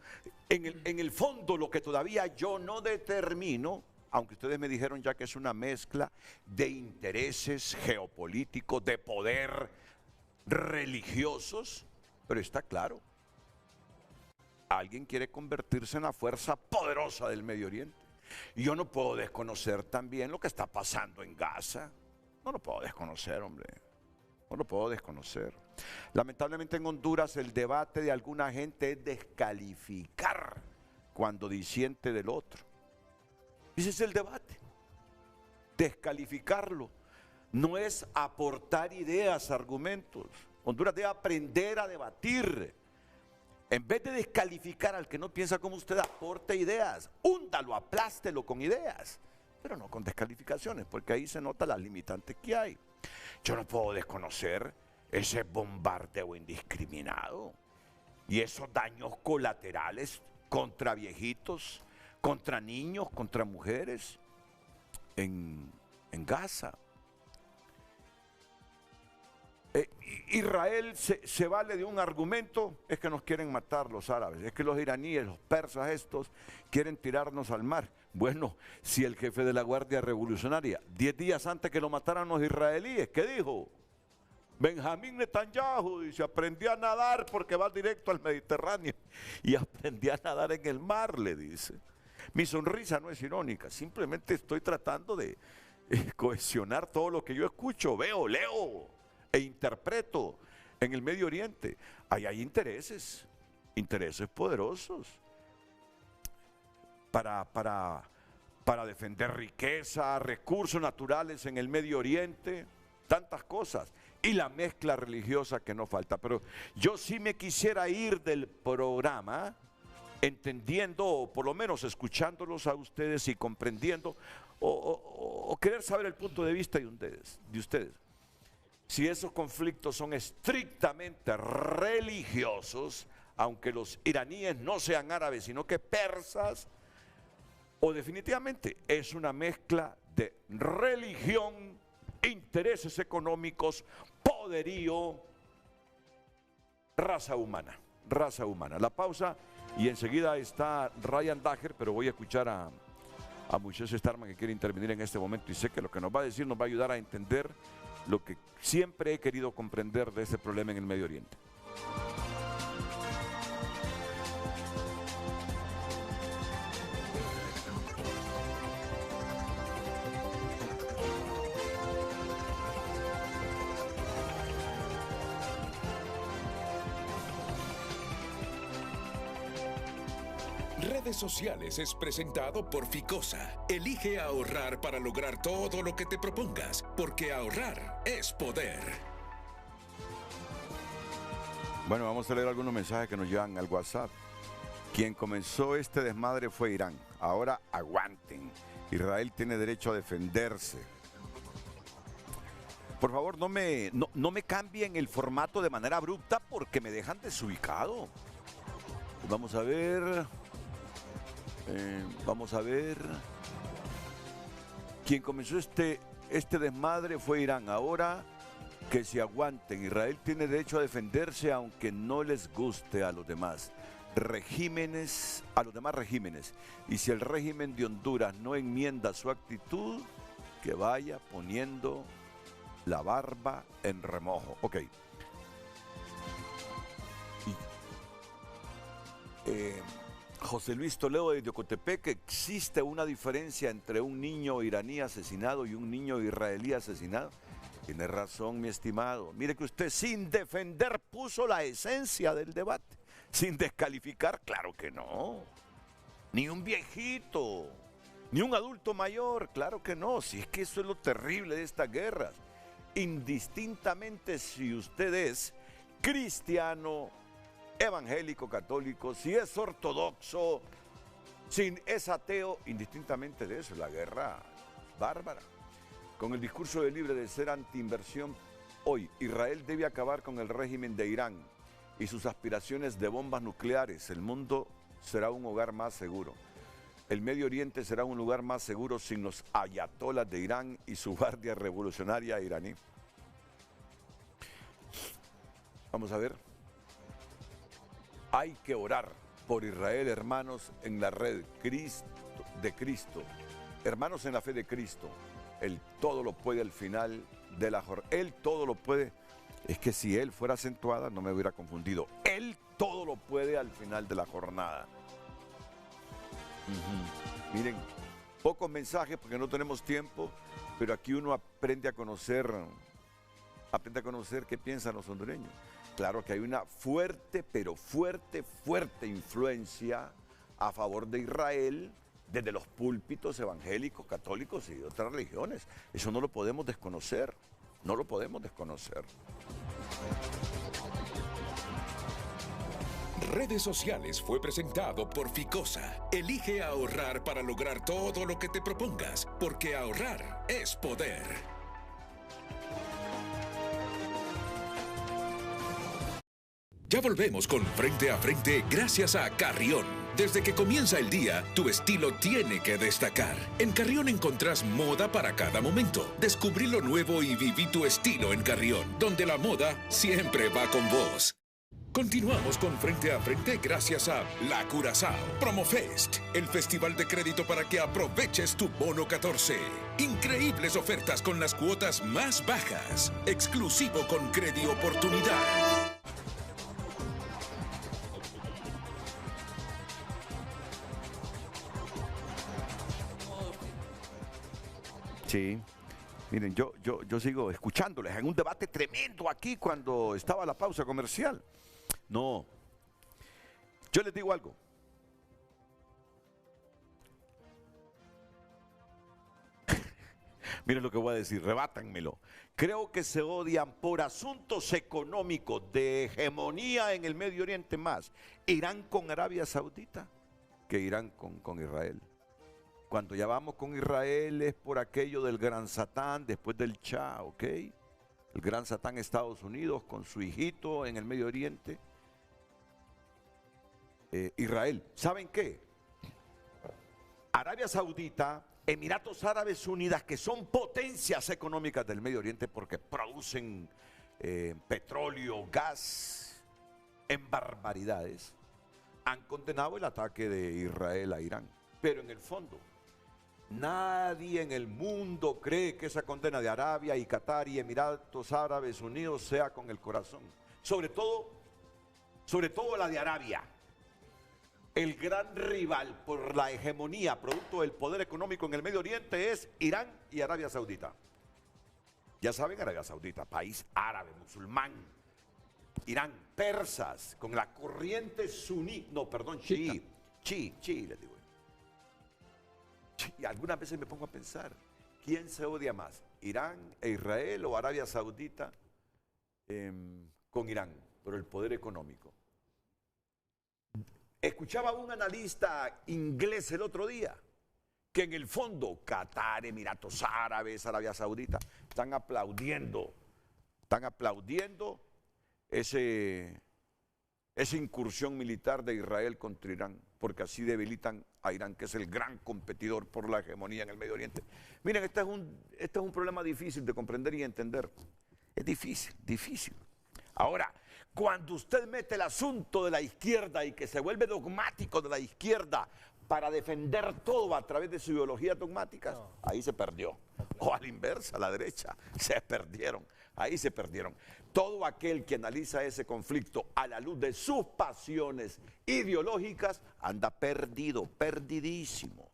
en el fondo lo que todavía yo no determino, aunque ustedes me dijeron ya que es una mezcla de intereses geopolíticos, de poder, religiosos, pero está claro. Alguien quiere convertirse en la fuerza poderosa del Medio Oriente. Y yo no puedo desconocer también lo que está pasando en Gaza. No lo puedo desconocer, hombre. No lo puedo desconocer. Lamentablemente en Honduras el debate de alguna gente es descalificar cuando disiente del otro. Ese es el debate. Descalificarlo. No es aportar ideas, argumentos. Honduras debe aprender a debatir. En vez de descalificar al que no piensa como usted, aporte ideas. Húndalo, aplástelo con ideas. Pero no con descalificaciones, porque ahí se nota las limitantes que hay. Yo no puedo desconocer ese bombardeo indiscriminado y esos daños colaterales contra viejitos, contra niños, contra mujeres en Gaza. Israel se vale de un argumento, es que nos quieren matar los árabes, es que los iraníes, los persas estos, quieren tirarnos al mar. Bueno, si el jefe de la Guardia Revolucionaria, 10 días antes que lo mataran los israelíes, ¿qué dijo? Benjamín Netanyahu dice, aprendí a nadar porque va directo al Mediterráneo y aprendí a nadar en el mar, le dice. Mi sonrisa no es irónica, simplemente estoy tratando de cohesionar todo lo que yo escucho, veo, leo e interpreto en el Medio Oriente. Ahí hay intereses poderosos para defender riqueza, recursos naturales en el Medio Oriente, tantas cosas, y la mezcla religiosa que no falta. Pero yo sí me quisiera ir del programa entendiendo, o por lo menos escuchándolos a ustedes y comprendiendo, o querer saber el punto de vista de ustedes. Si esos conflictos son estrictamente religiosos, aunque los iraníes no sean árabes, sino que persas, o definitivamente es una mezcla de religión, intereses económicos, poderío, raza humana. La pausa y enseguida está Ryan Daher, pero voy a escuchar a Moisés Starman que quiere intervenir en este momento y sé que lo que nos va a decir nos va a ayudar a entender lo que siempre he querido comprender de ese problema en el Medio Oriente. Redes Sociales es presentado por Ficosa. Elige ahorrar para lograr todo lo que te propongas, porque ahorrar es poder. Bueno, vamos a leer algunos mensajes que nos llegan al WhatsApp. Quien comenzó este desmadre fue Irán. Ahora aguanten. Israel tiene derecho a defenderse. Por favor, no me cambien el formato de manera abrupta porque me dejan desubicado. Vamos a ver. Quien comenzó este desmadre fue Irán. Ahora que se aguanten. Israel tiene derecho a defenderse aunque no les guste a los demás regímenes. Y si el régimen de Honduras no enmienda su actitud, que vaya poniendo la barba en remojo. Ok. José Luis Toledo de Ocotepec, ¿existe una diferencia entre un niño iraní asesinado y un niño israelí asesinado? Tiene razón, mi estimado. Mire que usted sin defender puso la esencia del debate. Sin descalificar, claro que no. Ni un viejito, ni un adulto mayor, claro que no. Si es que eso es lo terrible de estas guerras. Indistintamente si usted es cristiano, evangélico, católico, si es ortodoxo, si es ateo, indistintamente de eso, la guerra bárbara. Con el discurso de libre de ser antiinversión, hoy Israel debe acabar con el régimen de Irán y sus aspiraciones de bombas nucleares. El mundo será un hogar más seguro. El Medio Oriente será un lugar más seguro sin los ayatolas de Irán y su guardia revolucionaria iraní. Vamos a ver. Hay que orar por Israel, hermanos, en la red de Cristo. Hermanos en la fe de Cristo. Él todo lo puede al final de la jornada. Él todo lo puede. Es que si él fuera acentuada no me hubiera confundido. Él todo lo puede al final de la jornada. Miren, pocos mensajes porque no tenemos tiempo, pero aquí uno aprende a conocer qué piensan los hondureños. Claro que hay una fuerte, pero fuerte influencia a favor de Israel desde los púlpitos evangélicos, católicos y de otras religiones. Eso no lo podemos desconocer, no lo podemos desconocer. Redes Sociales fue presentado por Ficosa. Elige ahorrar para lograr todo lo que te propongas, porque ahorrar es poder. Ya volvemos con Frente a Frente gracias a Carrión. Desde que comienza el día, tu estilo tiene que destacar. En Carrión encontrás moda para cada momento. Descubrí lo nuevo y viví tu estilo en Carrión, donde la moda siempre va con vos. Continuamos con Frente a Frente gracias a La Curazao Promofest, el festival de crédito para que aproveches tu bono 14. Increíbles ofertas con las cuotas más bajas. Exclusivo con Credi Oportunidad. Sí, miren, yo sigo escuchándoles en un debate tremendo aquí cuando estaba la pausa comercial. No, yo les digo algo. Miren lo que voy a decir, rebátanmelo. Creo que se odian por asuntos económicos de hegemonía en el Medio Oriente más Irán con Arabia Saudita que Irán con Israel. Cuando ya vamos con Israel es por aquello del gran Satán después del Shah, ¿ok? El gran Satán Estados Unidos con su hijito en el Medio Oriente. Israel, ¿saben qué? Arabia Saudita, Emiratos Árabes Unidos, que son potencias económicas del Medio Oriente porque producen petróleo, gas, en barbaridades, han condenado el ataque de Israel a Irán. Pero en el fondo, Nadie en el mundo cree que esa condena de Arabia y Qatar y Emiratos Árabes Unidos sea con el corazón. Sobre todo la de Arabia. El gran rival por la hegemonía, producto del poder económico en el Medio Oriente, es Irán y Arabia Saudita. Ya saben, Arabia Saudita, país árabe, musulmán. Irán, persas, con la corriente suní, chií, les digo. Y algunas veces me pongo a pensar, ¿quién se odia más? ¿Irán e Israel o Arabia Saudita con Irán? Por el poder económico. Escuchaba a un analista inglés el otro día que en el fondo Qatar, Emiratos Árabes, Arabia Saudita están aplaudiendo esa incursión militar de Israel contra Irán, porque así debilitan a Irán, que es el gran competidor por la hegemonía en el Medio Oriente. Miren, este es un problema difícil de comprender y entender. Es difícil. Ahora, cuando usted mete el asunto de la izquierda y que se vuelve dogmático de la izquierda para defender todo a través de su ideología dogmáticas, ahí se perdió. O a la inversa, a la derecha, se perdieron. Ahí se perdieron. Todo aquel que analiza ese conflicto a la luz de sus pasiones ideológicas anda perdido, perdidísimo.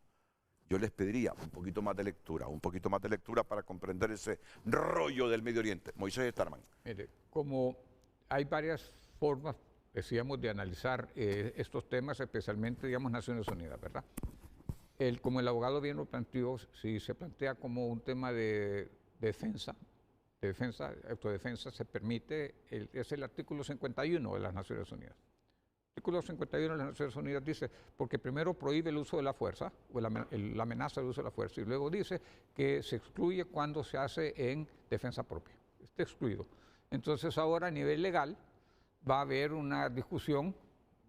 Yo les pediría un poquito más de lectura para comprender ese rollo del Medio Oriente. Moisés Starman. Mire, como hay varias formas, decíamos, de analizar estos temas, especialmente, digamos, Naciones Unidas, ¿verdad? Como el abogado bien lo planteó, si se plantea como un tema de autodefensa, se permite, es el artículo 51 de las Naciones Unidas. El artículo 51 de las Naciones Unidas dice, porque primero prohíbe el uso de la fuerza, o la amenaza del uso de la fuerza, y luego dice que se excluye cuando se hace en defensa propia. Está excluido. Entonces ahora a nivel legal va a haber una discusión,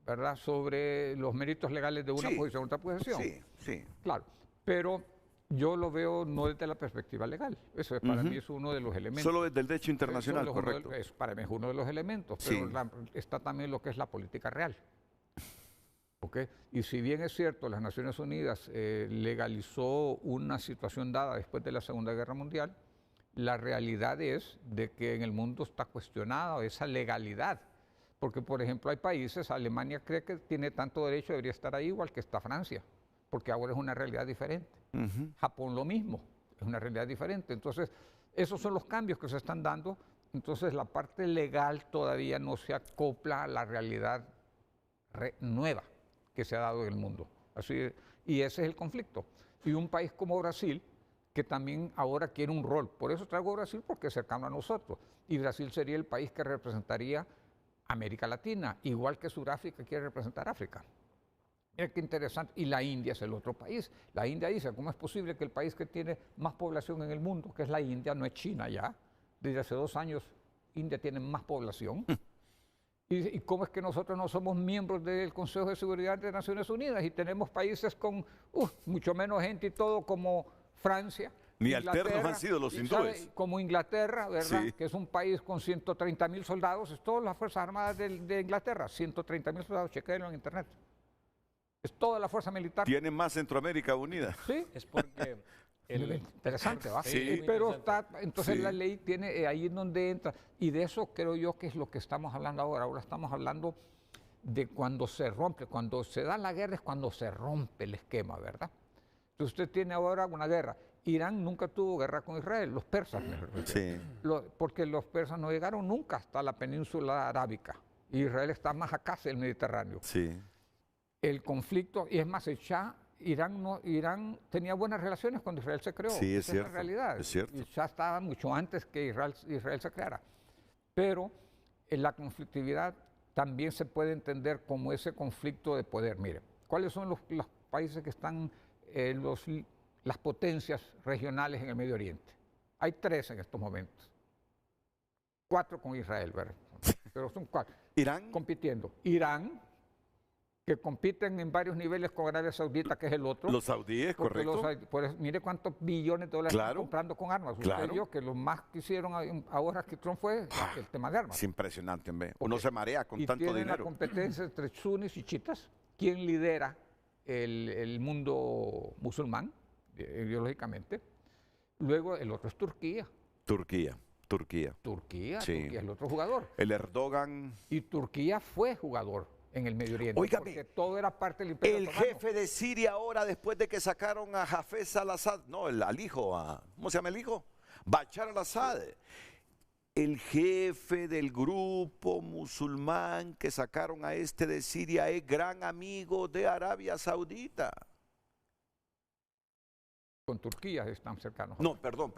¿verdad?, sobre los méritos legales de una posición u otra posición. Sí. Claro, pero yo lo veo no desde la perspectiva legal. Eso es, para mí es uno de los elementos. Solo desde el derecho internacional, correcto. Para mí es uno de los elementos, pero está también lo que es la política real. ¿Okay? Y si bien es cierto, las Naciones Unidas legalizó una situación dada después de la Segunda Guerra Mundial, la realidad es de que en el mundo está cuestionada esa legalidad. Porque, por ejemplo, hay países, Alemania cree que tiene tanto derecho, debería estar ahí igual que está Francia, porque ahora es una realidad diferente. Japón lo mismo, es una realidad diferente. Entonces, esos son los cambios que se están dando. Entonces, la parte legal todavía no se acopla a la realidad nueva que se ha dado en el mundo. Y ese es el conflicto. Y un país como Brasil, que también ahora quiere un rol. Por eso traigo a Brasil, porque es cercano a nosotros. Y Brasil sería el país que representaría América Latina, igual que Sudáfrica quiere representar África. Mira qué interesante. Y la India es el otro país. La India dice, ¿cómo es posible que el país que tiene más población en el mundo, que es la India, no es China ya? Desde hace 2 años, India tiene más población. ¿Y cómo es que nosotros no somos miembros del Consejo de Seguridad de Naciones Unidas y tenemos países con mucho menos gente y todo como Francia? Ni alternos han sido los hindúes. Como Inglaterra, ¿verdad? Sí. Que es un país con 130.000 soldados, es todas las Fuerzas Armadas de Inglaterra, 130.000 soldados, chequenlo en internet. Es toda la fuerza militar. Tiene más Centroamérica unida. Sí. Es porque... Interesante, ¿va? Sí. Pero entonces la ley tiene, ahí es donde entra, y de eso creo yo que es lo que estamos hablando ahora. Ahora estamos hablando de cuando se rompe, cuando se da la guerra es cuando se rompe el esquema, ¿verdad? Entonces usted tiene ahora una guerra. Irán nunca tuvo guerra con Israel, los persas, porque los persas no llegaron nunca hasta la península arábica. Israel está más acá hacia el Mediterráneo. Sí. El conflicto, y es más, Irán tenía buenas relaciones cuando Israel se creó. Sí, es cierto. Es la realidad. Es cierto. Y ya estaba mucho antes que Israel se creara. Pero en la conflictividad también se puede entender como ese conflicto de poder. Mire, ¿cuáles son los países que están las potencias regionales en el Medio Oriente? Hay 3 en estos momentos. 4 con Israel, ¿verdad? Pero son 4. Irán. Compitiendo. Irán, que compiten en varios niveles con Arabia Saudita, que es el otro. Los saudíes, correcto. Mire cuántos billones de dólares están comprando con armas. Usted vio que lo más que hicieron ahora que Trump fue el tema de armas. Es impresionante, uno se marea con tanto dinero. Y tienen la competencia entre sunis y chiitas. ¿Quién lidera el mundo musulmán? ideológicamente. Luego el otro es Turquía. Turquía. Turquía Sí. es el otro jugador. El Erdogan. Y Turquía fue jugador en el Medio Oriente. Óigame, porque todo era parte del Imperio El Otomano. jefe de Siria ahora, después de que sacaron a Hafez al-Assad, no, al hijo, ¿cómo se llama el hijo? Bashar al-Assad. El jefe del grupo musulmán que sacaron a este de Siria es gran amigo de Arabia Saudita. Con Turquía están cercanos. No, perdón.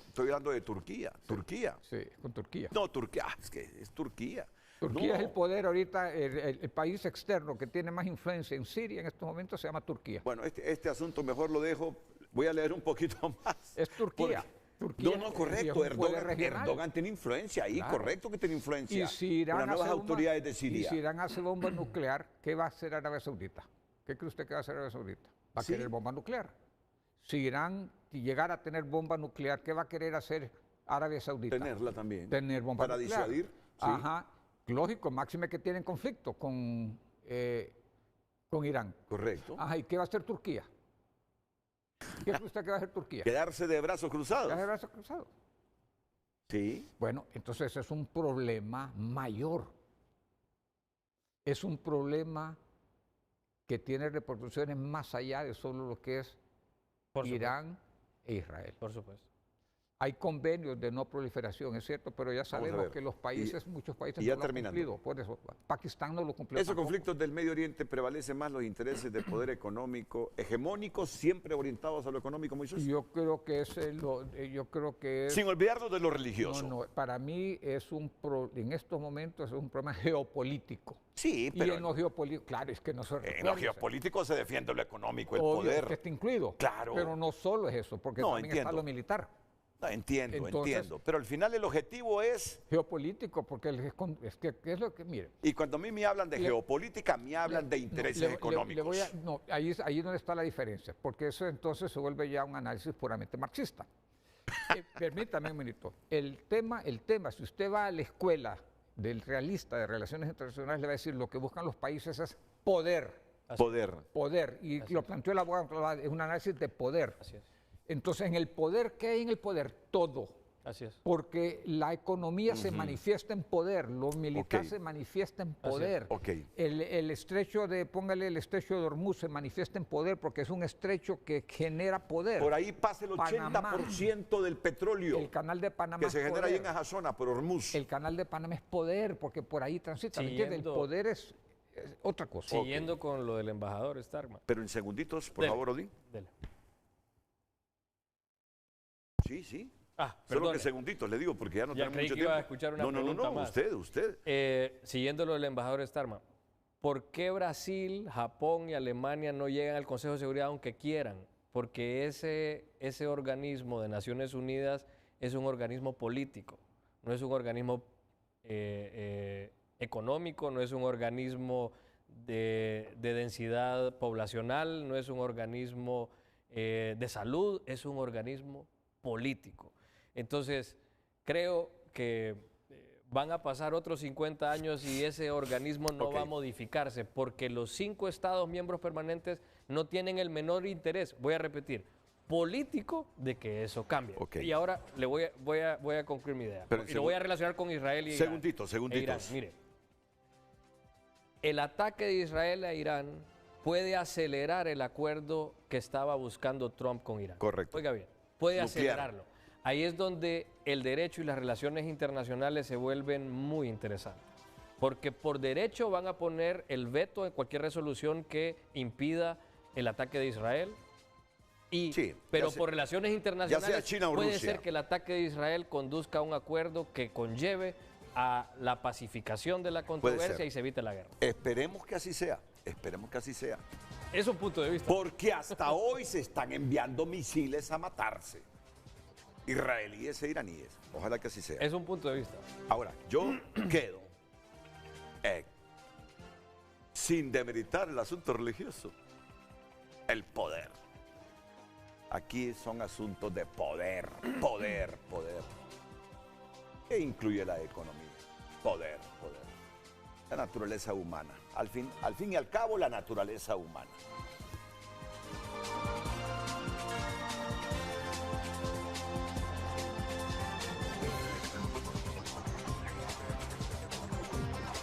Estoy hablando de Turquía. Turquía. Sí, con Turquía. No, Turquía. Es que es Turquía. Turquía No. es el poder ahorita, el país externo que tiene más influencia en Siria en estos momentos se llama Turquía. Bueno, este asunto mejor lo dejo. Voy a leer un poquito más. Es Turquía. Porque- no, correcto. Erdogan tiene influencia ahí, Claro. correcto que tiene influencia. Y si Irán con las nuevas hace autoridades de Siria. Y si Irán hace bomba nuclear, ¿qué va a hacer Arabia Saudita? ¿Qué cree usted que va a hacer Arabia Saudita? Va a Sí. querer bomba nuclear. Si Irán llegara a tener bomba nuclear, ¿qué va a querer hacer Arabia Saudita? Tenerla también. Tener bomba Para nuclear. disuadir. Sí. Ajá. Lógico, máxime que tienen conflicto con Irán. Correcto. Ajá, ¿y qué va a hacer Turquía? ¿Qué cree usted que va a hacer Turquía? Quedarse de brazos cruzados. ¿Va a hacer brazos cruzados? Sí. Bueno, entonces es un problema mayor. Es un problema que tiene repercusiones más allá de solo lo que es Por supuesto. Irán e Israel. Por supuesto. Hay convenios de no proliferación, es cierto, pero ya sabemos ver. que los países, muchos países y ya no lo han terminando. cumplido. Por eso, Pakistán no lo cumplió. Esos tampoco. conflictos del Medio Oriente prevalecen más los intereses del poder económico hegemónicos, siempre orientados a lo económico, Moisés. Yo creo que yo creo que es, Sin olvidarnos de lo religioso. no, para mí es en estos momentos es un problema geopolítico. Sí, Y pero en lo geopolítico, claro, es que no se en lo recuérdese. geopolítico se defiende lo económico, el Obvio, poder. que está incluido. Claro. Pero no solo es eso, porque No, también está entiendo. lo militar. No, entiendo. Entonces- Pero al final el objetivo es, Geopolítico, porque es que es lo que, mire. y cuando a mí me hablan de Le- geopolítica, me hablan de intereses económicos. Ahí es donde está la diferencia, porque eso entonces se vuelve ya un análisis puramente marxista. Permítame un minuto. El tema, si usted va a la escuela del realista de Relaciones Internacionales, le va a decir lo que buscan los países es poder. Poder. Y lo planteó el abogado, es un análisis de poder. Así es. Entonces, en el poder, ¿qué hay en el poder? Todo. Así es. Porque la economía se manifiesta en poder, lo militar Ok. se manifiesta en es. poder. Ok. El estrecho póngale el estrecho de Hormuz se manifiesta en poder porque es un estrecho que genera poder. Por ahí pasa el 80% del petróleo El canal de Panamá que se es genera ahí en poder. esa zona, por Hormuz. El canal de Panamá es poder porque por ahí transita. ¿Me entiende? El Siguiendo- poder es otra cosa. Siguiendo con lo del embajador Starkman. Pero en segunditos, por Dele. favor, Odín. Dele. Sí. Ah, Solo perdón. que segunditos, le digo, porque ya no Ya tenemos creí mucho que iba a tiempo. escuchar una no, pregunta más. usted. Siguiendo lo del embajador Starkman. ¿Por qué Brasil, Japón y Alemania no llegan al Consejo de Seguridad aunque quieran? Porque ese organismo de Naciones Unidas es un organismo político, no es un organismo económico, no es un organismo de densidad poblacional, no es un organismo de salud, es un organismo político. Entonces, creo que van a pasar otros 50 años y ese organismo no va a modificarse porque los 5 estados miembros permanentes no tienen el menor interés, voy a repetir, político de que eso cambie. Ok. Y ahora le voy a concluir mi idea. Pero Y lo voy a relacionar con Israel y Irán. Segunditos. E Irán. Mire, el ataque de Israel a Irán puede acelerar el acuerdo que estaba buscando Trump con Irán. Correcto. Oiga bien, puede Nuclear. acelerarlo. Ahí es donde el derecho y las relaciones internacionales se vuelven muy interesantes. Porque por derecho van a poner el veto en cualquier resolución que impida el ataque de Israel. Pero por relaciones internacionales China o puede Rusia. ser que el ataque de Israel conduzca a un acuerdo que conlleve a la pacificación de la controversia ser. y se evite la guerra. Esperemos que así sea. Esperemos que así sea. Es un punto de vista. Porque hasta hoy se están enviando misiles a matarse. Israelíes e iraníes. Ojalá que así sea. Es un punto de vista. Ahora, yo quedo sin demeritar el asunto religioso. El poder. Aquí son asuntos de poder. ¿Qué incluye la economía? Poder. La naturaleza humana. Al fin y al cabo, la naturaleza humana.